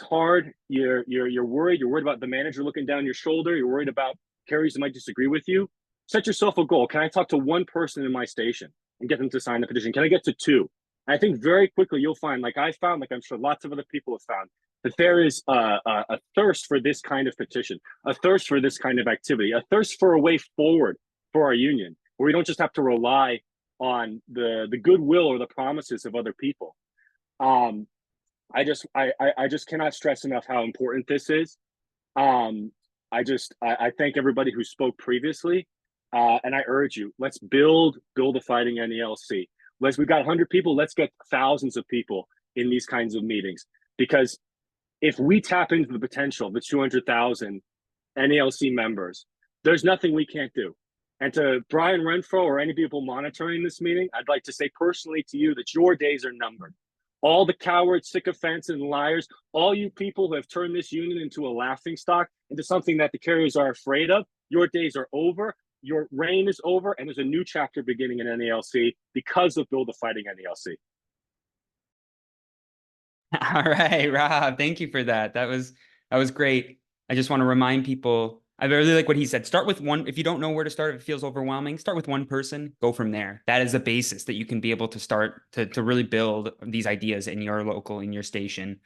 hard. You're worried. You're worried about the manager looking down your shoulder. You're worried about carriers that might disagree with you. Set yourself a goal. Can I talk to one person in my station and get them to sign the petition? Can I get to two? And I think very quickly you'll find, like I found, like I'm sure lots of other people have found, that there is a thirst for this kind of petition, a thirst for this kind of activity, a thirst for a way forward for our union, where we don't just have to rely on the goodwill or the promises of other people. I just cannot stress enough how important this is. I thank everybody who spoke previously, and I urge you, let's build a fighting NALC. We've got 100 people, let's get thousands of people in these kinds of meetings, because if we tap into the potential of the 200,000 NALC members, there's nothing we can't do. And to Brian Renfro or any people monitoring this meeting, I'd like to say personally to you that your days are numbered. All the cowards, sycophants, and liars, all you people who have turned this union into a laughingstock, into something that the carriers are afraid of, your days are over. Your reign is over, and there's a new chapter beginning in NALC because of Build a Fighting NALC. All right, Rob, thank you for that. That was great. I just want to remind people, I really like what he said. Start with one. If you don't know where to start, if it feels overwhelming, start with one person, go from there. That is the basis that you can be able to start to really build these ideas in your local, in your station,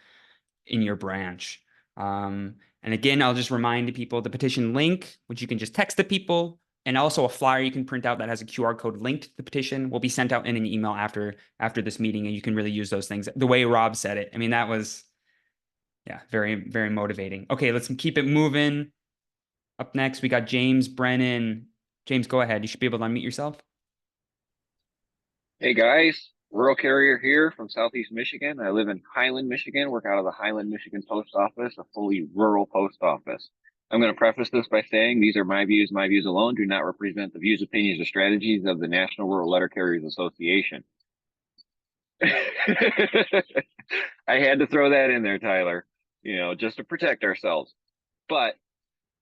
in your branch. And again, I'll just remind people the petition link, which you can just text to people, and also a flyer you can print out that has a QR code linked to the petition, will be sent out in an email after this meeting, and you can really use those things the way Rob said it. I mean, that was, yeah, very, very motivating. Okay, let's keep it moving. Up next, we got James Brennan. James, go ahead. You should be able to unmute yourself. Hey guys, rural carrier here from Southeast Michigan. I live in Highland, Michigan, work out of the Highland, Michigan Post Office, a fully rural post office. I'm going to preface this by saying these are my views alone, do not represent the views, opinions, or strategies of the National Rural Letter Carriers Association. I had to throw that in there, Tyler, just to protect ourselves. But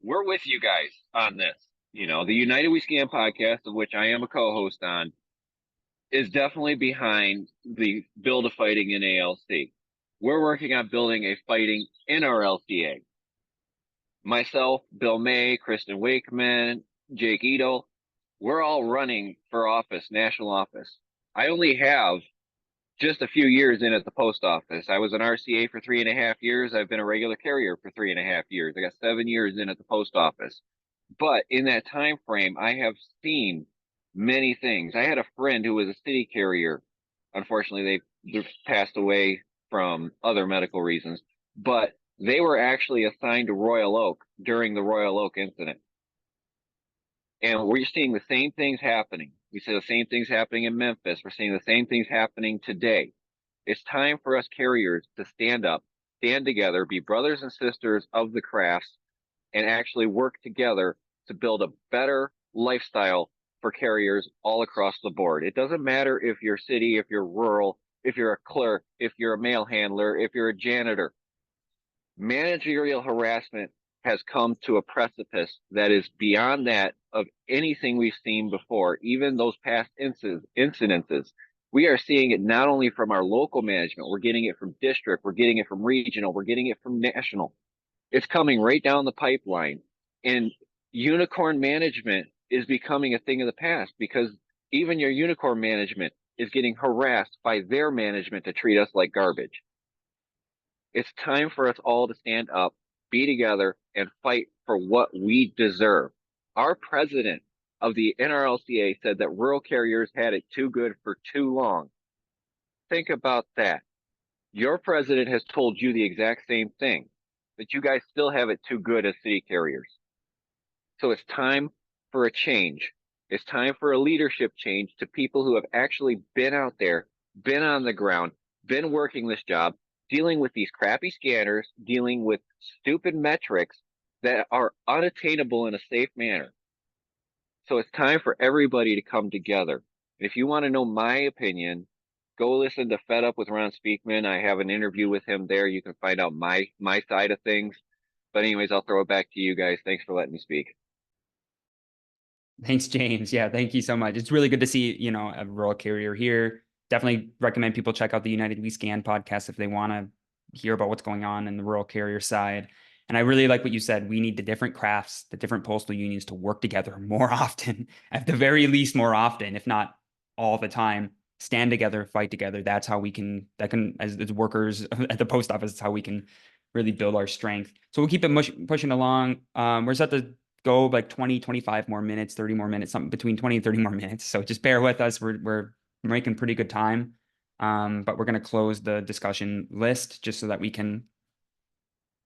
we're with you guys on this. The United We Scan podcast, of which I am a co-host on, is definitely behind the Build a Fighting NALC. We're working on building a fighting NRLCA. Myself, Bill May, Kristen Wakeman, Jake Edel, we're all running for office, national office. I only have just a few years in at the post office. I was an RCA for 3.5 years. I've been a regular carrier for 3.5 years. I got 7 years in at the post office. But in that time frame, I have seen many things. I had a friend who was a city carrier. Unfortunately, they passed away from other medical reasons. But they were actually assigned to Royal Oak during the Royal Oak incident. And we're seeing the same things happening. We see the same things happening in Memphis. We're seeing the same things happening today. It's time for us carriers to stand up, stand together, be brothers and sisters of the crafts, and actually work together to build a better lifestyle for carriers all across the board. It doesn't matter if you're city, if you're rural, if you're a clerk, if you're a mail handler, if you're a janitor. Managerial harassment has come to a precipice that is beyond that of anything we've seen before, even those past incidences. We are seeing it not only from our local management, we're getting it from district, we're getting it from regional, we're getting it from national. It's coming right down the pipeline. And unicorn management is becoming a thing of the past, because even your unicorn management is getting harassed by their management to treat us like garbage. It's time for us all to stand up, be together, and fight for what we deserve. Our president of the NRLCA said that rural carriers had it too good for too long. Think about that. Your president has told you the exact same thing, that you guys still have it too good as city carriers. So it's time for a change. It's time for a leadership change to people who have actually been out there, been on the ground, been working this job, dealing with these crappy scanners, dealing with stupid metrics that are unattainable in a safe manner. So it's time for everybody to come together. And if you want to know my opinion, go listen to Fed Up with Ron Speakman. I have an interview with him there. You can find out my side of things. But anyways, I'll throw it back to you guys. Thanks for letting me speak. Thanks, James. Yeah, thank you so much. It's really good to see, you know, a rural carrier here. Definitely recommend people check out the United We Scan podcast if they want to hear about what's going on in the rural carrier side. And I really like what you said. We need the different crafts, the different postal unions to work together more often, at the very least more often, if not all the time. Stand together, fight together. That's how we can, as workers at the post office, it's how we can really build our strength. So we'll keep it pushing along. We're set to go like 20, 25 more minutes, 30 more minutes, something between 20 and 30 more minutes. So just bear with us. We're making pretty good time. But we're going to close the discussion list just so that we can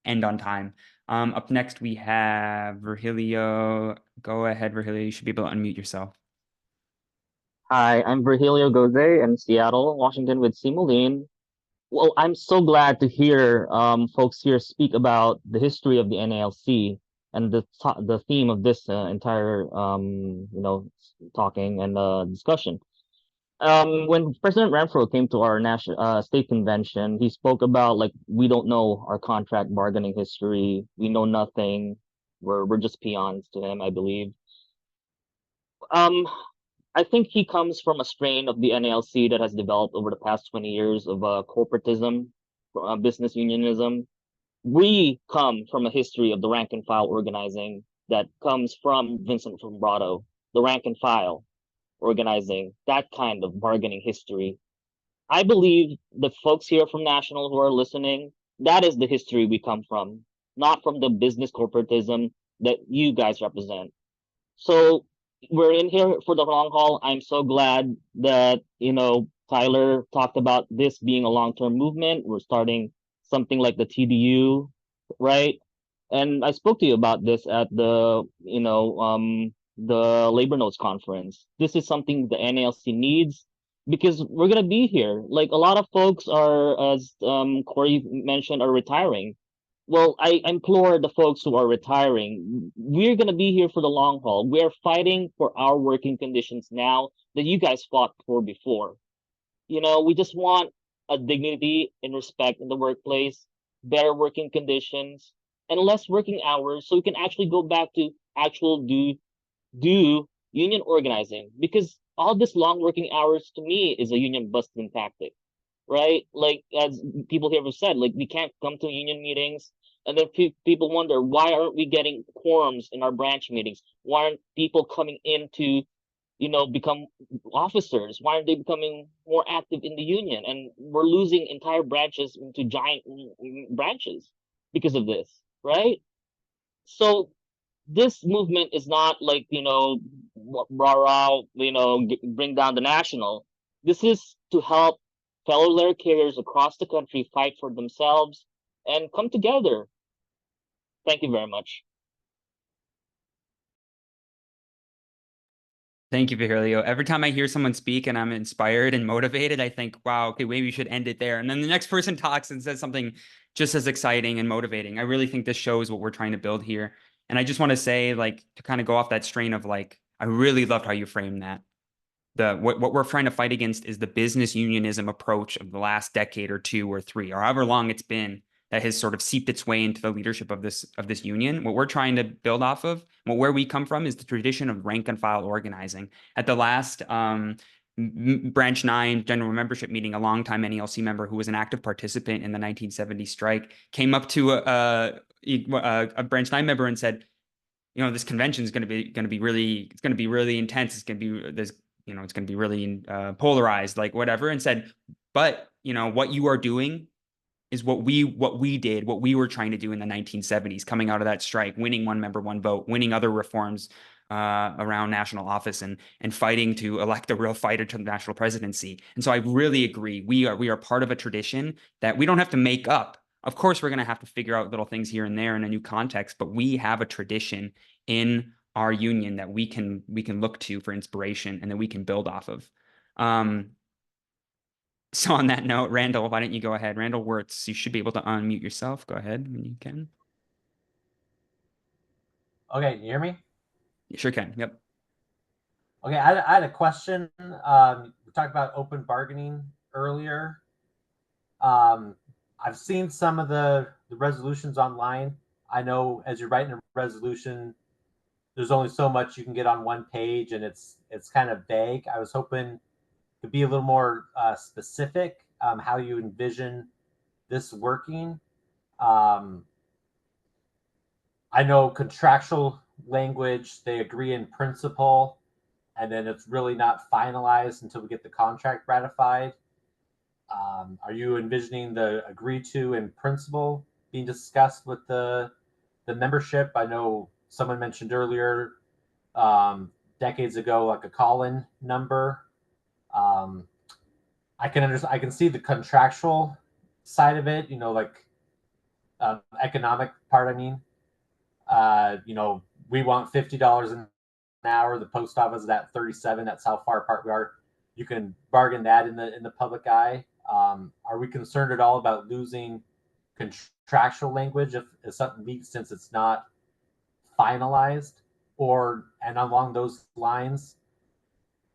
end on time. Up next, we have Virgilio. Go ahead, Virgilio. You should be able to unmute yourself. Hi, I'm Virgilio Goze in Seattle, Washington with Simulene. Well, I'm so glad to hear folks here speak about the history of the NALC and the theme of this entire talking and discussion. When President Renfro came to our national state convention, he spoke about like we don't know our contract bargaining history, we know nothing, we're just peons to him, I believe. I think he comes from a strain of the NALC that has developed over the past 20 years of corporatism, business unionism. We come from a history of the rank and file organizing that comes from Vincent Fombrado, the rank and file organizing, that kind of bargaining history. I believe the folks here from National who are listening, that is the history we come from, not from the business corporatism that you guys represent. So we're in here for the long haul. I'm so glad that, you know, Tyler talked about this being a long-term movement. We're starting something like the TDU, right? And I spoke to you about this at the, the Labor Notes conference. This is something the NALC needs because we're going to be here. Like a lot of folks are, as Corey mentioned, are retiring. Well, I implore the folks who are retiring, we're going to be here for the long haul. We're fighting for our working conditions now that you guys fought for before. You know, we just want a dignity and respect in the workplace, better working conditions, and less working hours so we can actually go back to actual do union organizing. Because all this long working hours to me is a union busting tactic, right? Like as people here have said, like we can't come to union meetings. And then people wonder, why aren't we getting quorums in our branch meetings? Why aren't people coming in to, you know, become officers? Why aren't they becoming more active in the union? And we're losing entire branches into giant branches because of this, right? So this movement is not like, you know, rah-rah, you know, bring down the national. This is to help fellow letter carriers across the country fight for themselves and come together. Thank you very much. Thank you, Virgilio. Every time I hear someone speak and I'm inspired and motivated, I think, wow, okay, maybe we should end it there. And then the next person talks and says something just as exciting and motivating. I really think this shows what we're trying to build here. And I just want to say, like, to kind of go off that strain of like, I really loved how you framed that. What we're trying to fight against is the business unionism approach of the last decade or two or three, or however long it's been, that has sort of seeped its way into the leadership of this union. What we're trying to build off of, where we come from, is the tradition of rank and file organizing. At the last Branch 9 general membership meeting, a longtime NALC member who was an active participant in the 1970 strike came up to a Branch 9 member and said, you know, this convention is going to be really, it's going to be really intense. It's going to be, there's it's going to be really polarized, like whatever, and said, but what you are doing is what we were trying to do in the 1970s, coming out of that strike, winning one member, one vote, winning other reforms around national office, and fighting to elect a real fighter to the national presidency. And so I really agree. We are part of a tradition that we don't have to make up. Of course, we're going to have to figure out little things here and there in a new context, but we have a tradition in our union that we can look to for inspiration and that we can build off of. So on that note, Randall, why don't you go ahead? Randall Wirtz, you should be able to unmute yourself. Go ahead when you can. Okay, you hear me? You sure can. Yep. Okay, I had a question. We talked about open bargaining earlier. I've seen some of the resolutions online. I know as you're writing a resolution, there's only so much you can get on one page, and it's kind of vague. I was hoping to be a little more specific, how you envision this working. I know contractual language, they agree in principle, and then it's really not finalized until we get the contract ratified. Are you envisioning the agree to in principle being discussed with the membership? I know someone mentioned earlier, decades ago, like a call-in number. I can see the contractual side of it, like economic part. I mean, we want $50 an hour. The post office is at 37. That's how far apart we are. You can bargain that in the public eye. Are we concerned at all about losing contractual language if something leaks, since it's not finalized? And along those lines,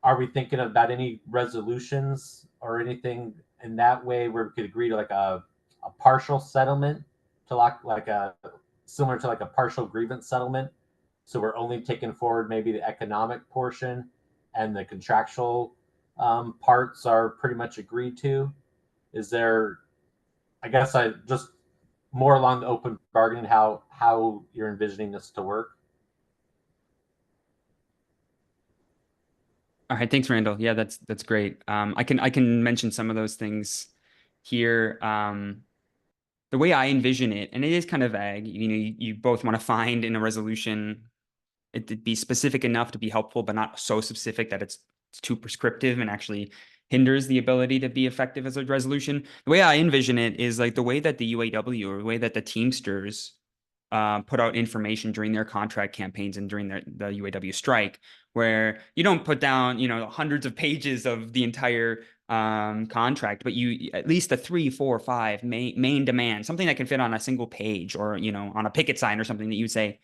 are we thinking about any resolutions or anything in that way where we could agree to like a partial settlement, to like a similar to like a partial grievance settlement? So we're only taking forward maybe the economic portion, and the contractual parts are pretty much agreed to. Is there, I guess, I just more along the open bargaining, how you're envisioning this to work? All right, thanks, Randall. Yeah, that's great. I can mention some of those things here. The way I envision it, and it is kind of vague. You both want to find in a resolution it to be specific enough to be helpful, but not so specific that it's too prescriptive and actually hinders the ability to be effective as a resolution. The way I envision it is like the way that the UAW, or the way that the Teamsters put out information during their contract campaigns and during the UAW strike, where you don't put down, hundreds of pages of the entire contract, but you at least the 3, 4, 5 main demands, something that can fit on a single page, or on a picket sign or something, that you say,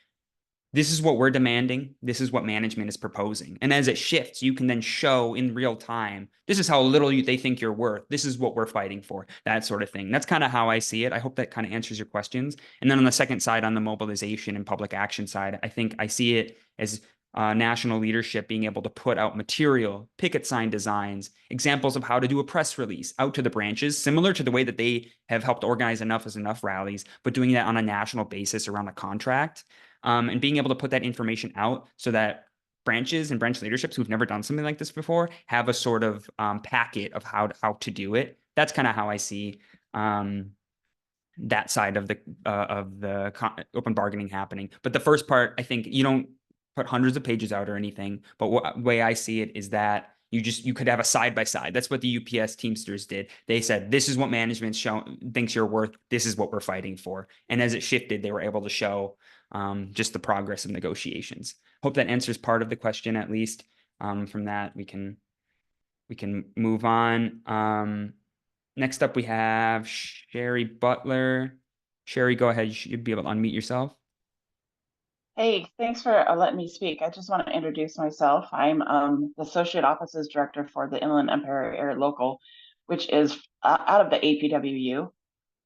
this is what we're demanding. This is what management is proposing. And as it shifts, you can then show in real time, this is how little they think you're worth. This is what we're fighting for, that sort of thing. That's kind of how I see it. I hope that kind of answers your questions. And then on the second side, on the mobilization and public action side, I think I see it as national leadership being able to put out material, picket sign designs, examples of how to do a press release out to the branches, similar to the way that they have helped organize Enough is Enough rallies, but doing that on a national basis around a contract. And being able to put that information out so that branches and branch leaderships who've never done something like this before have a sort of packet of how to do it. That's kind of how I see that side of the open bargaining happening. But the first part, I think you don't put hundreds of pages out or anything. But the way I see it is that you could have a side by side. That's what the UPS Teamsters did. They said, this is what management thinks you're worth. This is what we're fighting for. And as it shifted, they were able to show just the progress of negotiations. Hope that answers part of the question, at least. From that, we can move on. Next up, we have Sherry Butler. Sherry, go ahead. You should be able to unmute yourself. Hey, thanks for letting me speak. I just want to introduce myself. I'm the Associate Offices Director for the Inland Empire Air Local, which is out of the APWU.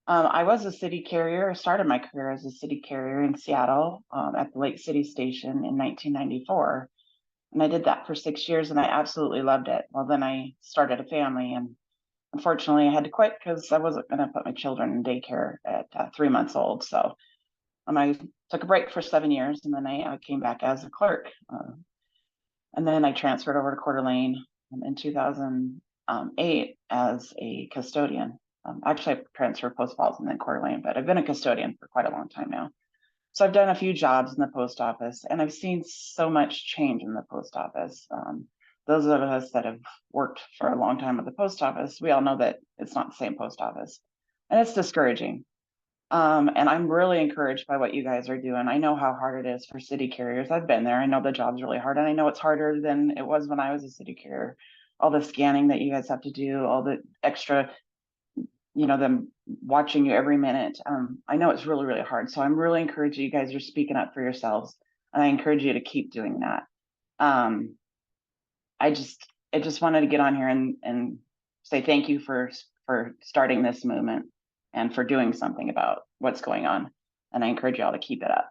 I was a city carrier. I started my career as a city carrier in Seattle at the Lake City Station in 1994. And I did that for 6 years, and I absolutely loved it. Well, then I started a family, and unfortunately I had to quit because I wasn't going to put my children in daycare at 3 months old. So I took a break for 7 years, and then I came back as a clerk. And then I transferred over to Coeur d'Alene in 2008 as a custodian. Actually, I transferred Post Falls and then Coeur d'Alene, but I've been a custodian for quite a long time now. So I've done a few jobs in the post office, and I've seen so much change in the post office. Those of us that have worked for a long time at the post office, we all know that it's not the same post office, and it's discouraging. And I'm really encouraged by what you guys are doing. I know how hard it is for city carriers. I've been there. I know the job's really hard, and I know it's harder than it was when I was a city carrier. All the scanning that you guys have to do, all the extra, them watching you every minute. I know it's really, really hard. So I'm really encouraging you guys are speaking up for yourselves, and I encourage you to keep doing that. I just wanted to get on here and say thank you for starting this movement and for doing something about what's going on. And I encourage y'all to keep it up.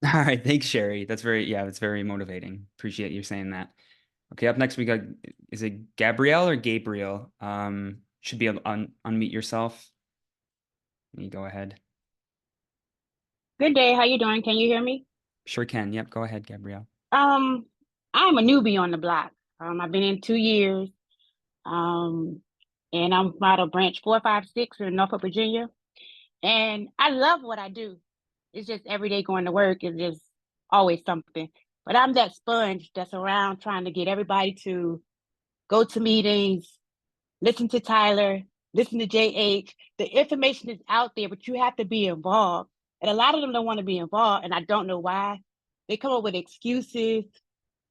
All right. Thanks, Sherry. That's very motivating. Appreciate you saying that. Okay. Up next, we got, is it Gabrielle or Gabriel? Should be able to unmute yourself. You go ahead. Good day. How you doing? Can you hear me? Sure can. Yep. Go ahead, Gabrielle. I'm a newbie on the block. I've been in 2 years. And I'm out of branch 456 in Norfolk, Virginia. And I love what I do. It's just every day going to work is just always something. But I'm that sponge that's around trying to get everybody to go to meetings, listen to Tyler, listen to JH. The information is out there, but you have to be involved. And a lot of them don't want to be involved, and I don't know why. They come up with excuses.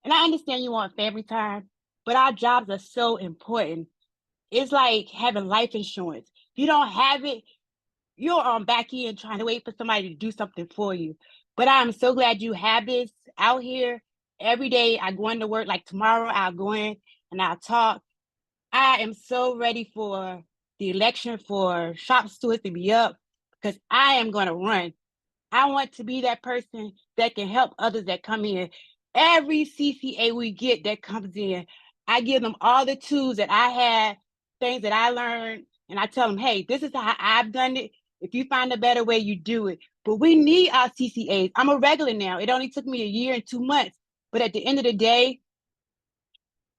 And I understand you want family time, but our jobs are so important. It's like having life insurance. If you don't have it, you're on back end trying to wait for somebody to do something for you. But I'm so glad you have this out here. Every day I go into work, like tomorrow I'll go in and I'll talk. I am so ready for the election for shop stewards to be up because I am going to run. I want to be that person that can help others that come in. Every CCA we get that comes in, I give them all the tools that I had, things that I learned, and I tell them, hey, this is how I've done it. If you find a better way, you do it. But we need our CCAs. I'm a regular now. It only took me a year and 2 months. But at the end of the day,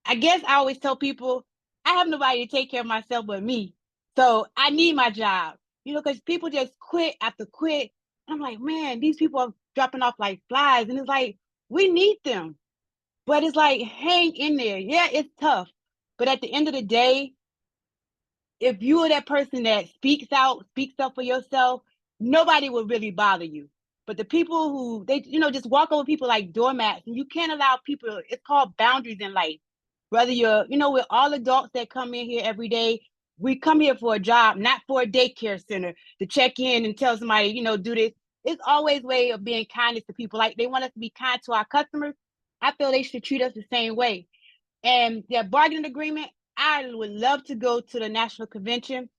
I guess I always tell people, I have nobody to take care of myself but me. So I need my job, because people just quit after quit. I'm like, man, these people are dropping off like flies. And it's like, we need them. But it's like, hang in there. Yeah, it's tough. But at the end of the day, if you are that person that speaks up for yourself, nobody will really bother you. But the people who just walk over people like doormats, and you can't allow people, it's called boundaries in life. Whether you're, we're all adults that come in here every day. We come here for a job, not for a daycare center to check in and tell somebody, do this. It's always a way of being kindness to people. Like they want us to be kind to our customers. I feel they should treat us the same way. And their bargaining agreement, I would love to go to the national convention,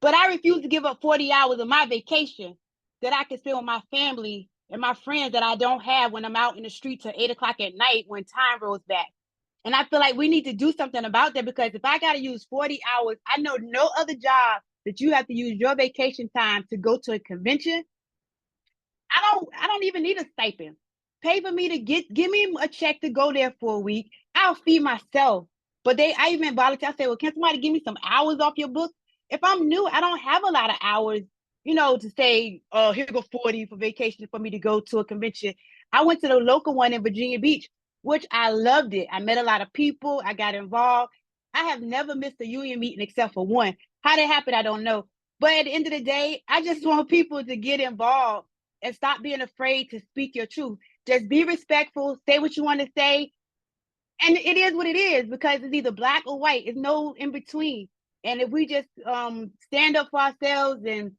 but I refuse to give up 40 hours of my vacation that I can spend with my family and my friends that I don't have when I'm out in the streets at 8 o'clock at night when time rolls back. And I feel like we need to do something about that, because if I got to use 40 hours, I know no other job that you have to use your vacation time to go to a convention. I don't even need a stipend. Pay for me to give me a check to go there for a week. I'll feed myself. But I even volunteer. I say, well, can somebody give me some hours off your book? If I'm new, I don't have a lot of hours, to say, oh, here go 40 for vacation for me to go to a convention. I went to the local one in Virginia Beach, which I loved it. I met a lot of people. I got involved. I have never missed a union meeting except for one. How that happened, I don't know. But at the end of the day, I just want people to get involved and stop being afraid to speak your truth. Just be respectful, say what you want to say. And it is what it is, because it's either black or white. It's no in between. And if we just stand up for ourselves, and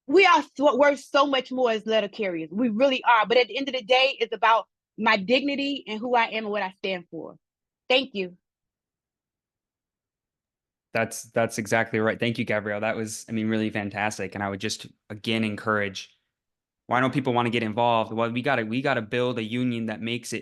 we are worth so much more as letter carriers. We really are. But at the end of the day, it's about my dignity and who I am and what I stand for. Thank you. That's exactly right. Thank you, Gabrielle. That was, really fantastic. And I would just again encourage, why don't people want to get involved? Well, we gotta build a union that makes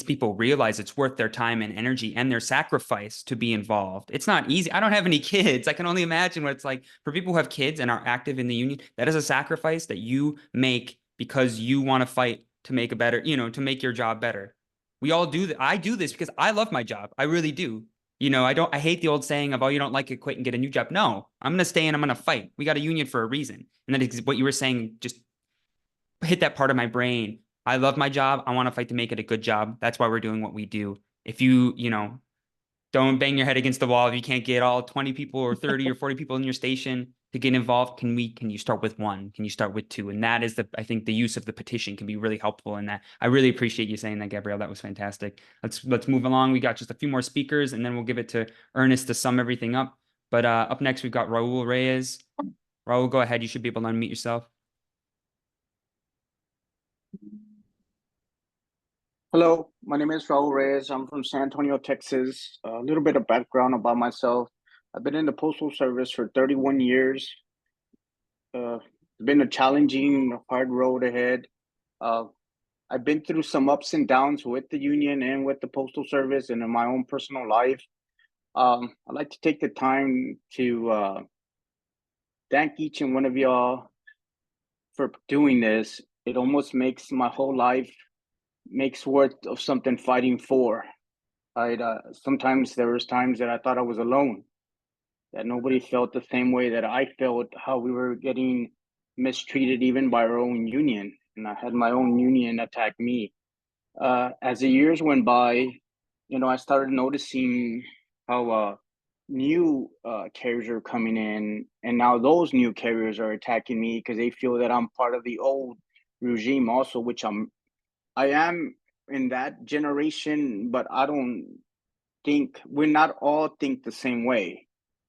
people realize it's worth their time and energy and their sacrifice to be involved. It's not easy. I don't have any kids. I can only imagine what it's like for people who have kids and are active in the union. That is a sacrifice that you make because you want to fight to make a better, to make your job better. We all do that. I do this because I love my job. I really do. I hate the old saying of, oh, you don't like it, quit and get a new job. No, I'm going to stay and I'm going to fight. We got a union for a reason. And that is what you were saying, just hit that part of my brain. I love my job. I want to fight to make it a good job. That's why we're doing what we do. If don't bang your head against the wall. If you can't get all 20 people or 30 or 40 people in your station to get involved, can you start with one? Can you start with two? And that is I think the use of the petition can be really helpful in that. I really appreciate you saying that, Gabrielle. That was fantastic. Let's move along. We got just a few more speakers and then we'll give it to Ernest to sum everything up. But up next, we've got Raul Reyes. Raul, go ahead. You should be able to unmute yourself. Hello, my name is Raul Reyes. I'm from San Antonio, Texas. A little bit of background about myself. I've been in the Postal Service for 31 years. It's been a challenging, hard road ahead. I've been through some ups and downs with the union and with the Postal Service and in my own personal life. I'd like to take the time to thank each and one of y'all for doing this. It almost makes my whole life makes worth of something fighting for. Sometimes there was times that I thought I was alone, that nobody felt the same way that I felt, how we were getting mistreated even by our own union. And I had my own union attack me. As the years went by, I started noticing how new carriers are coming in, and now those new carriers are attacking me because they feel that I'm part of the old regime also, which I am in that generation, but I don't think we're not all think the same way.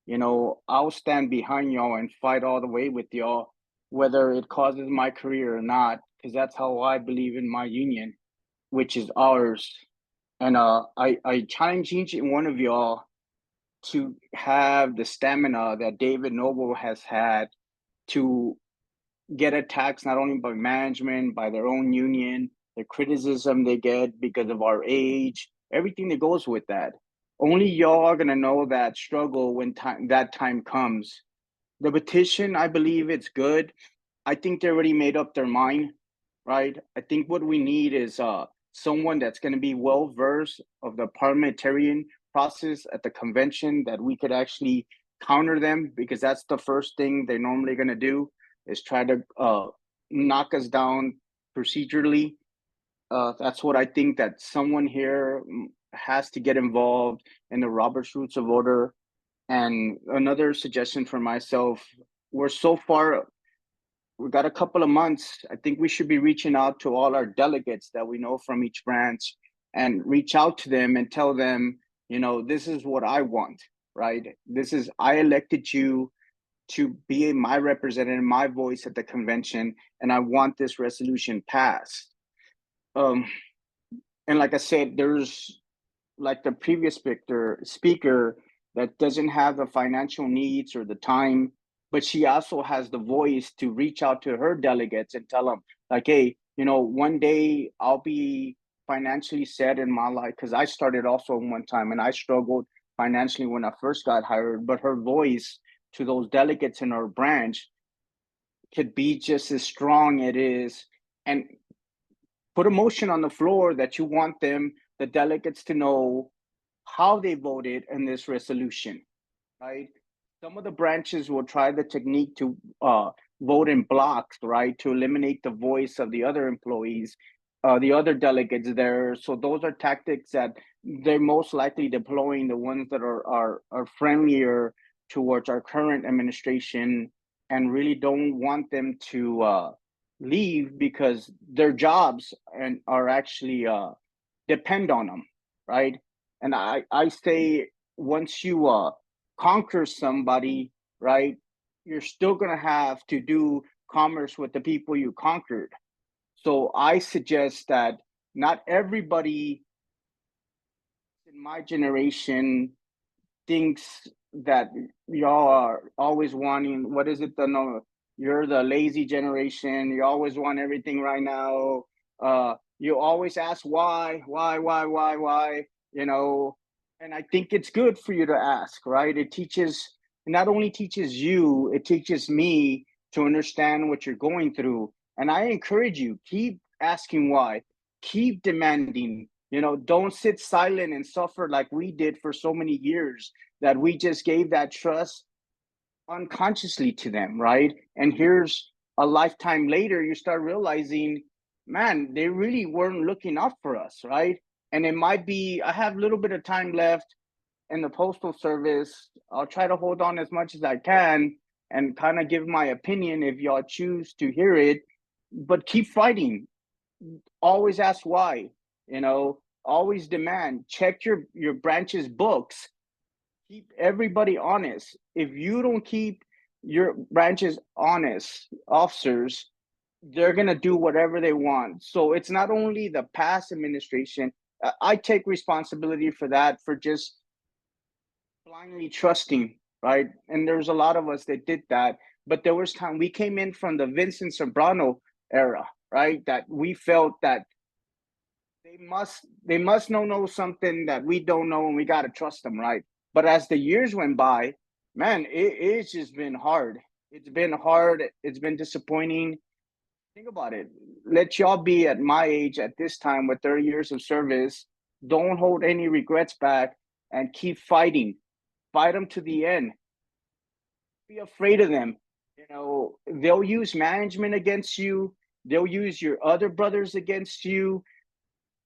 I'll stand behind y'all and fight all the way with y'all, whether it causes my career or not, because that's how I believe in my union, which is ours. And I challenge each and one of y'all to have the stamina that David Noble has had to get attacked not only by management, by their own union, the criticism they get because of our age, everything that goes with that. Only y'all are gonna know that struggle when that time comes. The petition, I believe it's good. I think they already made up their mind, right? I think what we need is someone that's gonna be well versed of the parliamentarian process at the convention, that we could actually counter them, because that's the first thing they're normally gonna do, is try to knock us down procedurally. That's what I think, that someone here has to get involved in the Robert's Rules of Order. And another suggestion for myself, we're so far, we've got a couple of months. I think we should be reaching out to all our delegates that we know from each branch and reach out to them and tell them, this is what I want, right? I elected you to be my representative, my voice at the convention, and I want this resolution passed. And like I said, there's like the previous speaker that doesn't have the financial needs or the time, but she also has the voice to reach out to her delegates and tell them, like, hey, one day I'll be financially set in my life, because I started also one time and I struggled financially when I first got hired, but her voice to those delegates in our branch could be just as strong it is, and put a motion on the floor that you want the delegates, to know how they voted in this resolution, right? Some of the branches will try the technique to vote in blocks, right, to eliminate the voice of the other employees, the other delegates there. So those are tactics that they're most likely deploying, the ones that are friendlier towards our current administration, and really don't want them to leave, because their jobs are actually depend on them, right? And I say, once you conquer somebody, right, you're still gonna have to do commerce with the people you conquered. So I suggest that not everybody in my generation thinks that y'all are always wanting, what is it, you're the lazy generation, you always want everything right now, you always ask why, and I think it's good for you to ask, right? It not only teaches you, it teaches me to understand what you're going through. And I encourage you, keep asking why. Keep demanding. Don't sit silent and suffer like we did for so many years, that we just gave that trust unconsciously to them, right? And here's a lifetime later, you start realizing, man, they really weren't looking out for us, right? And it might be, I have a little bit of time left in the Postal Service. I'll try to hold on as much as I can and kind of give my opinion if y'all choose to hear it, but keep fighting. Always ask why, always demand. Check your branch's books. Keep everybody honest. If you don't keep your branches honest, officers, they're going to do whatever they want. So it's not only the past administration. I take responsibility for that, for just blindly trusting, right? And there's a lot of us that did that. But there was time we came in from the Vincent Zambrano era, right? That we felt that they must know something that we don't know, and we got to trust them, right? But as the years went by, man, it's just been hard. It's been hard. It's been disappointing. Think about it. Let y'all be at my age at this time with 30 years of service. Don't hold any regrets back and keep fighting. Fight them to the end. Be afraid of them. They'll use management against you. They'll use your other brothers against you.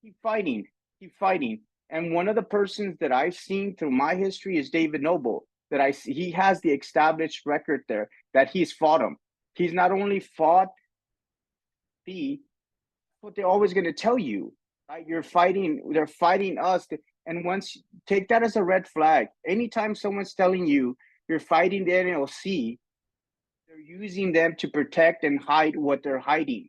Keep fighting. Keep fighting. And one of the persons that I've seen through my history is David Noble. He has the established record there that he's fought him. He's not only fought what they're always going to tell you, right? They're fighting us. And once, take that as a red flag. Anytime someone's telling you you're fighting the NLC, they're using them to protect and hide what they're hiding,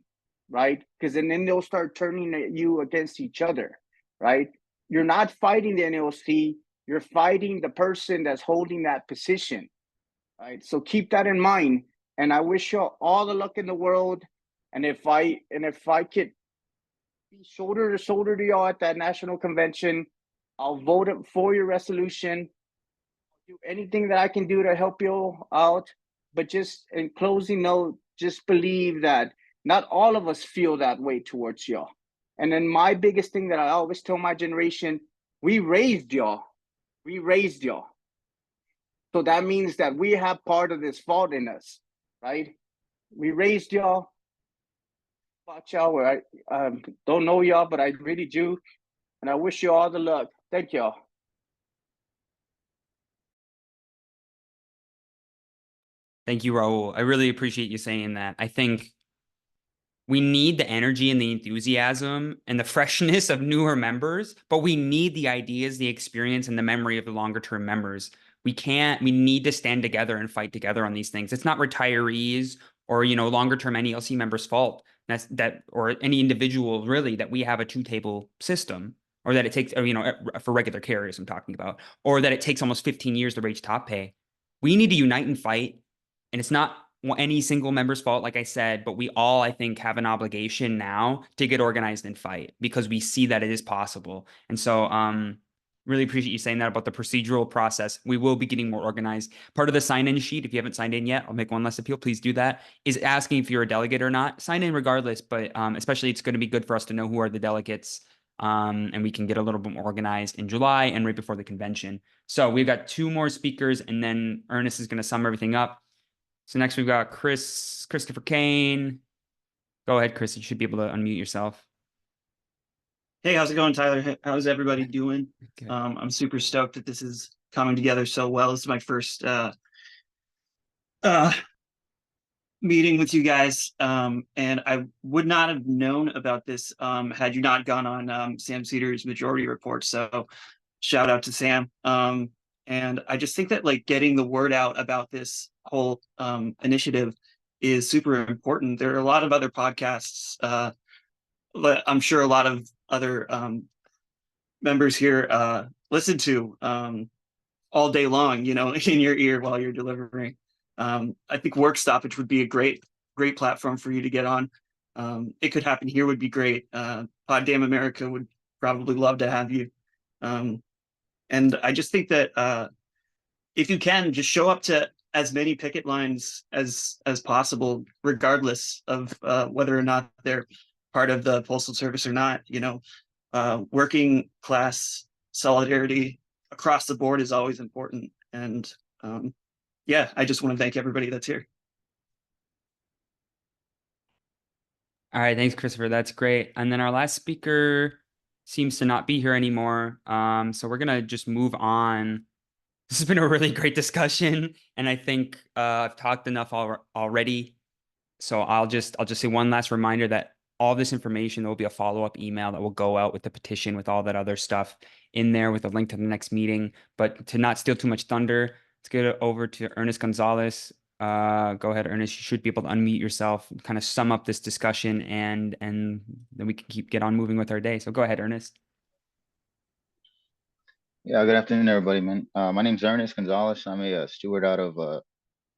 right? Because then they'll start turning you against each other, right? You're not fighting the NLC. You're fighting the person that's holding that position, right? So keep that in mind. And I wish you all the luck in the world. And if I could be shoulder to shoulder to y'all at that national convention, I'll vote for your resolution. I'll do anything that I can do to help you out. But just in closing note, just believe that not all of us feel that way towards y'all. And then my biggest thing that I always tell my generation, we raised y'all. We raised y'all. So that means that we have part of this fault in us, right? We raised y'all. About y'all, where I don't know y'all, but I really do. And I wish you all the luck. Thank y'all. Thank you, Raul. I really appreciate you saying that. I think we need the energy and the enthusiasm and the freshness of newer members, but we need the ideas, the experience, and the memory of the longer term members. We need to stand together and fight together on these things. It's not retirees or, longer term NELC members' fault or any individual really that we have a two-table system, or that it takes, for regular carriers I'm talking about, or that it takes almost 15 years to reach top pay. We need to unite and fight. And it's not any single member's fault, like I said, but we all, I think, have an obligation now to get organized and fight, because we see that it is possible. And so really appreciate you saying that about the procedural process. We will be getting more organized. Part of the sign-in sheet, if you haven't signed in yet, I'll make one less appeal, please do that, is asking if you're a delegate or not. Sign in regardless, but especially it's going to be good for us to know who are the delegates, and we can get a little bit more organized in July and right before the convention. So we've got 2 more speakers, and then Ernest is going to sum everything up. So next we've got Christopher Kane. Go ahead, Chris. You should be able to unmute yourself. Hey, how's it going, Tyler? How's everybody doing? I'm super stoked that this is coming together so well. This is my first meeting with you guys, and I would not have known about this had you not gone on Sam Cedar's majority report. So shout out to Sam. And I just think that getting the word out about this whole initiative is super important. There are a lot of other podcasts. I'm sure a lot of other members here listen to all day long, in your ear while you're delivering. I think Work Stoppage would be a great platform for you to get on. It Could Happen Here would be great. Pod Damn America would probably love to have you. And I just think that if you can, just show up to as many picket lines as possible, regardless of whether or not they're part of the Postal Service or not, working class solidarity across the board is always important. And yeah, I just want to thank everybody that's here. All right, thanks, Christopher. That's great. And then our last speaker seems to not be here anymore. So we're gonna just move on. This has been a really great discussion, and I think I've talked enough already. So I'll just say one last reminder that all this information, there will be a follow-up email that will go out with the petition, with all that other stuff in there, with a link to the next meeting. But to not steal too much thunder, let's get it over to Ernest Gonzalez. Go ahead, Ernest. You should be able to unmute yourself, kind of sum up this discussion, and then we can get on moving with our day. So go ahead, Ernest. Yeah, good afternoon, everybody, man. My name's Ernest Gonzalez. I'm a steward out of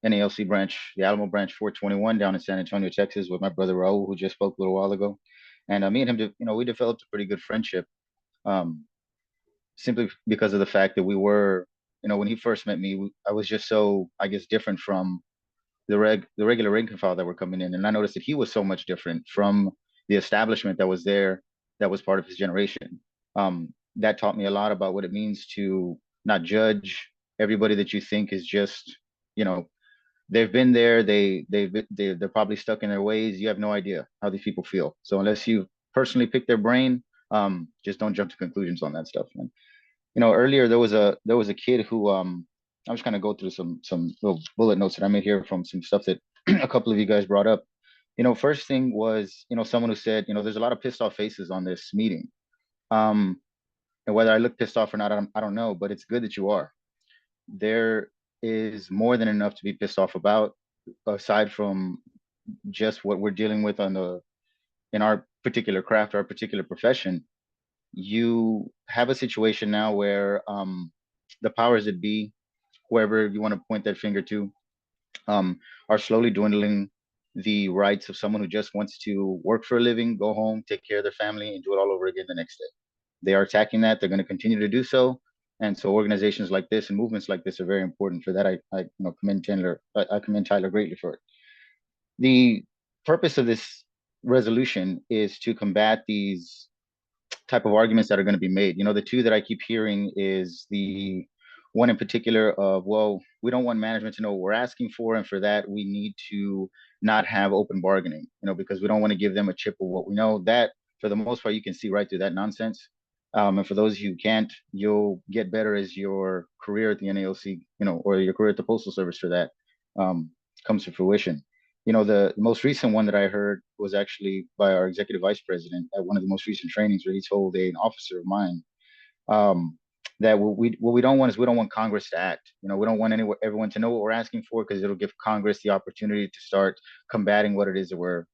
NALC branch, the Alamo branch 421 down in San Antonio, Texas, with my brother Raul, who just spoke a little while ago. And me and him, we developed a pretty good friendship, simply because of the fact that we were, when he first met me, I was just so, I guess, different from the regular rank and file that were coming in, and I noticed that he was so much different from the establishment that was there, that was part of his generation. That taught me a lot about what it means to not judge everybody that you think is just, they've been there, they're probably stuck in their ways. You have no idea how these people feel. So unless you personally pick their brain, just don't jump to conclusions on that stuff, man. Earlier there was a kid who I was kind of go through some little bullet notes that I made here from some stuff that a couple of you guys brought up. First thing was, someone who said, there's a lot of pissed off faces on this meeting. And whether I look pissed off or not, I don't know, but it's good that you are. There is more than enough to be pissed off about, aside from just what we're dealing with in our particular craft, our particular profession. You have a situation now where the powers that be, whoever you want to point that finger to, are slowly dwindling the rights of someone who just wants to work for a living, go home, take care of their family, and do it all over again the next day. They are attacking that. They're going to continue to do so. And so organizations like this and movements like this are very important. For that, I commend Tyler. I commend Tyler greatly for it. The purpose of this resolution is to combat these type of arguments that are going to be made. The two that I keep hearing is the one in particular of, well, we don't want management to know what we're asking for, and for that we need to not have open bargaining, because we don't want to give them a chip of what we know. That, for the most part, you can see right through that nonsense. And for those who can't, you'll get better as your career at the NALC, or your career at the Postal Service for that comes to fruition. The most recent one that I heard was actually by our executive vice president at one of the most recent trainings, where he told an officer of mine that what we don't want is, we don't want Congress to act. We don't want everyone to know what we're asking for, because it'll give Congress the opportunity to start combating what it is that we're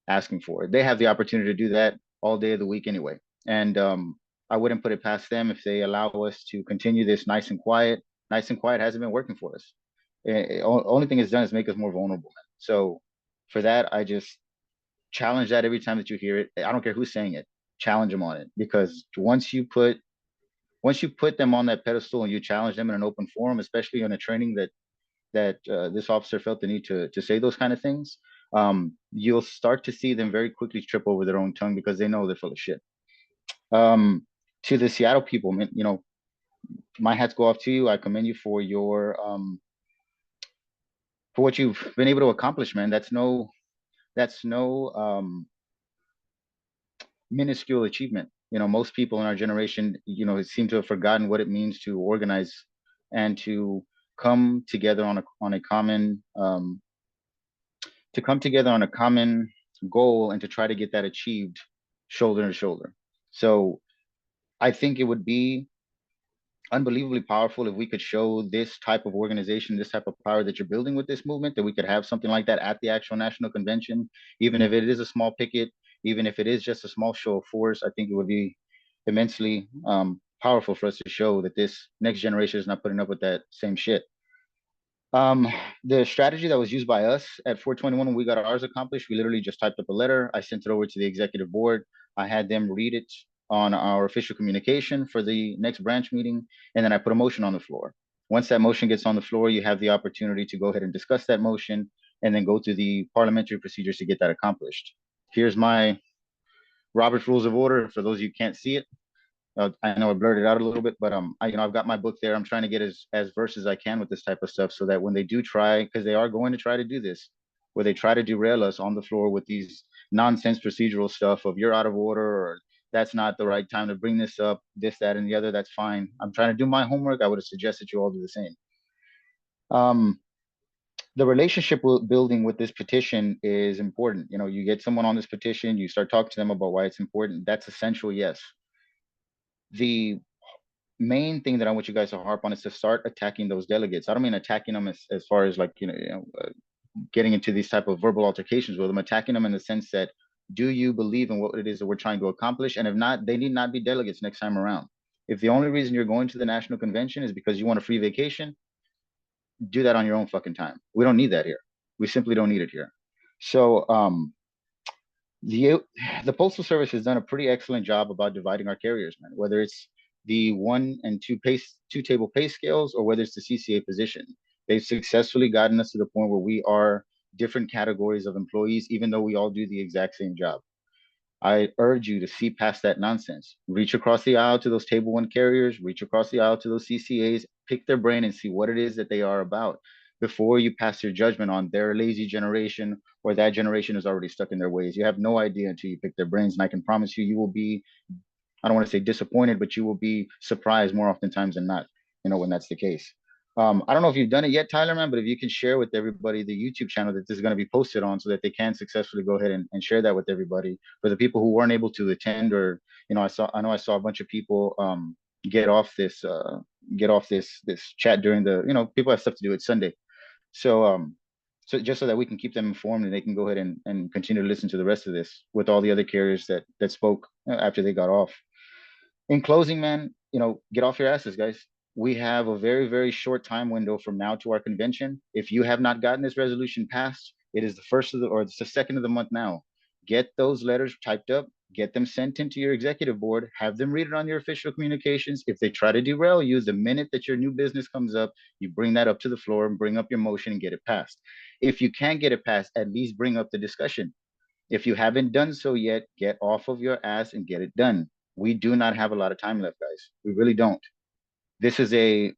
asking for. They have the opportunity to do that all day of the week anyway. And I wouldn't put it past them if they allow us to continue this nice and quiet. Nice and quiet hasn't been working for us. Only thing it's done is make us more vulnerable. So for that, I just challenge that every time that you hear it. I don't care who's saying it, challenge them on it. Because once you put them on that pedestal and you challenge them in an open forum, especially on a training that this officer felt the need to say those kind of things, you'll start to see them very quickly trip over their own tongue, because they know they're full of shit. To the Seattle people, my hats go off to you. I commend you for your for what you've been able to accomplish, man. That's no minuscule achievement. Most people in our generation, seem to have forgotten what it means to organize and to come together on a common goal, and to try to get that achieved shoulder to shoulder. So I think it would be unbelievably powerful if we could show this type of organization, this type of power that you're building with this movement, that we could have something like that at the actual national convention, even if it is a small picket, even if it is just a small show of force. I think it would be immensely powerful for us to show that this next generation is not putting up with that same shit. The strategy that was used by us at 421 when we got ours accomplished, we literally just typed up a letter. I sent it over to the executive board. I had them read it on our official communication for the next branch meeting, and then I put a motion on the floor. Once that motion gets on the floor, you have the opportunity to go ahead and discuss that motion, and then go through the parliamentary procedures to get that accomplished. Here's my Robert's Rules of Order. For those of you who can't see it, I know I blurred it out a little bit, but I've got my book there. I'm trying to get as versed as I can with this type of stuff, so that when they do try, because they are going to try to do this, where they try to derail us on the floor with these nonsense procedural stuff of you're out of order, or that's not the right time to bring this up, this, that, and the other. That's fine. I'm trying to do my homework. I would have suggested you all do the same. The relationship building with this petition is important. You know, you get someone on this petition, you start talking to them about why it's important. That's essential, yes. The main thing that I want you guys to harp on is to start attacking those delegates. I don't mean attacking them as far as like, getting into these type of verbal altercations with them, attacking them in the sense that, do you believe in what it is that we're trying to accomplish? And if not, they need not be delegates next time around. If the only reason you're going to the national convention is because you want a free vacation, do that on your own fucking time. We don't need that here. We simply don't need it here. So the Postal Service has done a pretty excellent job about dividing our carriers, man, whether it's the 1 and 2 table pay scales, or whether it's the CCA position. They've successfully gotten us to the point where we are different categories of employees, even though we all do the exact same job. I urge you to see past that nonsense. Reach across the aisle to those table 1 carriers, reach across the aisle to those CCAs, pick their brain and see what it is that they are about before you pass your judgment on their lazy generation, or that generation is already stuck in their ways. You have no idea until you pick their brains. And I can promise you, you will be, I don't want to say disappointed, but you will be surprised more oftentimes than not, when that's the case. I don't know if you've done it yet, Tyler, man, but if you can share with everybody the YouTube channel that this is going to be posted on, so that they can successfully go ahead and share that with everybody. For the people who weren't able to attend, or, I know I saw a bunch of people get off this chat during the, people have stuff to do. It's Sunday. So just so that we can keep them informed and they can go ahead and continue to listen to the rest of this with all the other carriers that spoke after they got off. In closing, man, get off your asses, guys. We have a very, very short time window from now to our convention. If you have not gotten this resolution passed, it is the first of or it's the second of the month now. Get those letters typed up, get them sent into your executive board, have them read it on your official communications. If they try to derail you, the minute that your new business comes up, you bring that up to the floor and bring up your motion and get it passed. If you can't get it passed, at least bring up the discussion. If you haven't done so yet, get off of your ass and get it done. We do not have a lot of time left, guys. We really don't. This is a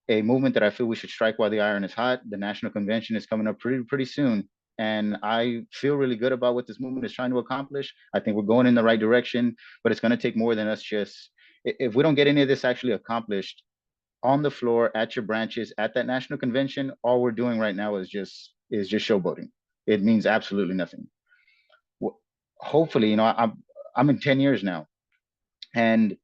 movement that I feel we should strike while the iron is hot. The national convention is coming up pretty soon, and I feel really good about what this movement is trying to accomplish. I think we're going in the right direction, but it's going to take more than us just, if we don't get any of this actually accomplished on the floor at your branches at that national convention, all we're doing right now is just showboating. It means absolutely nothing. Hopefully, I'm in 10 years now, and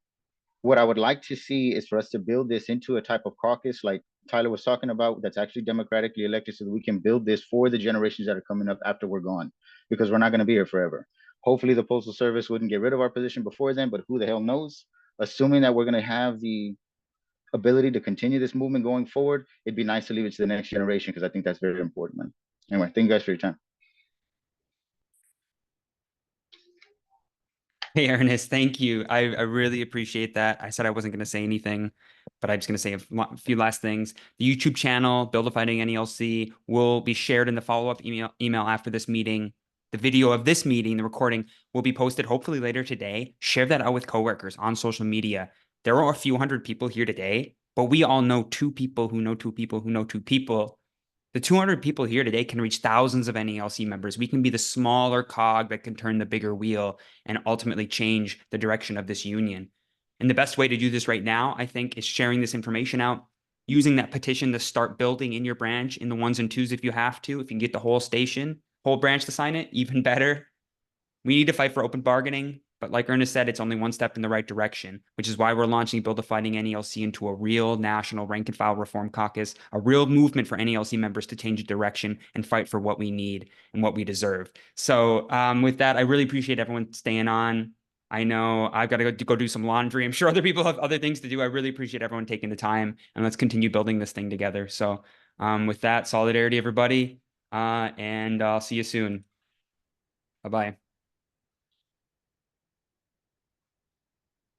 what I would like to see is for us to build this into a type of caucus like Tyler was talking about, that's actually democratically elected, so that we can build this for the generations that are coming up after we're gone, because we're not going to be here forever. Hopefully the Postal Service wouldn't get rid of our position before then, but who the hell knows? Assuming that we're going to have the ability to continue this movement going forward, it'd be nice to leave it to the next generation, because I think that's very important, man. Anyway, thank you guys for your time. Hey, Ernest, thank you. I really appreciate that. I said I wasn't going to say anything, but I'm just going to say a few last things. The YouTube channel, Build a Fighting NALC, will be shared in the follow-up email after this meeting. The video of this meeting, the recording, will be posted hopefully later today. Share that out with coworkers on social media. There are a few hundred people here today, but we all know 2 people who know 2 people who know 2 people. The 200 people here today can reach thousands of NALC members. We can be the smaller cog that can turn the bigger wheel and ultimately change the direction of this union. And the best way to do this right now, I think, is sharing this information out, using that petition to start building in your branch in the 1s and 2s if you have to. If you can get the whole branch to sign it, even better. We need to fight for open bargaining. But like Ernest said, it's only one step in the right direction, which is why we're launching Build a Fighting NALC into a real national rank and file reform caucus, a real movement for NALC members to change direction and fight for what we need and what we deserve. So with that, I really appreciate everyone staying on. I know I've got to go do some laundry. I'm sure other people have other things to do. I really appreciate everyone taking the time, and let's continue building this thing together. So with that, solidarity, everybody, and I'll see you soon. Bye-bye.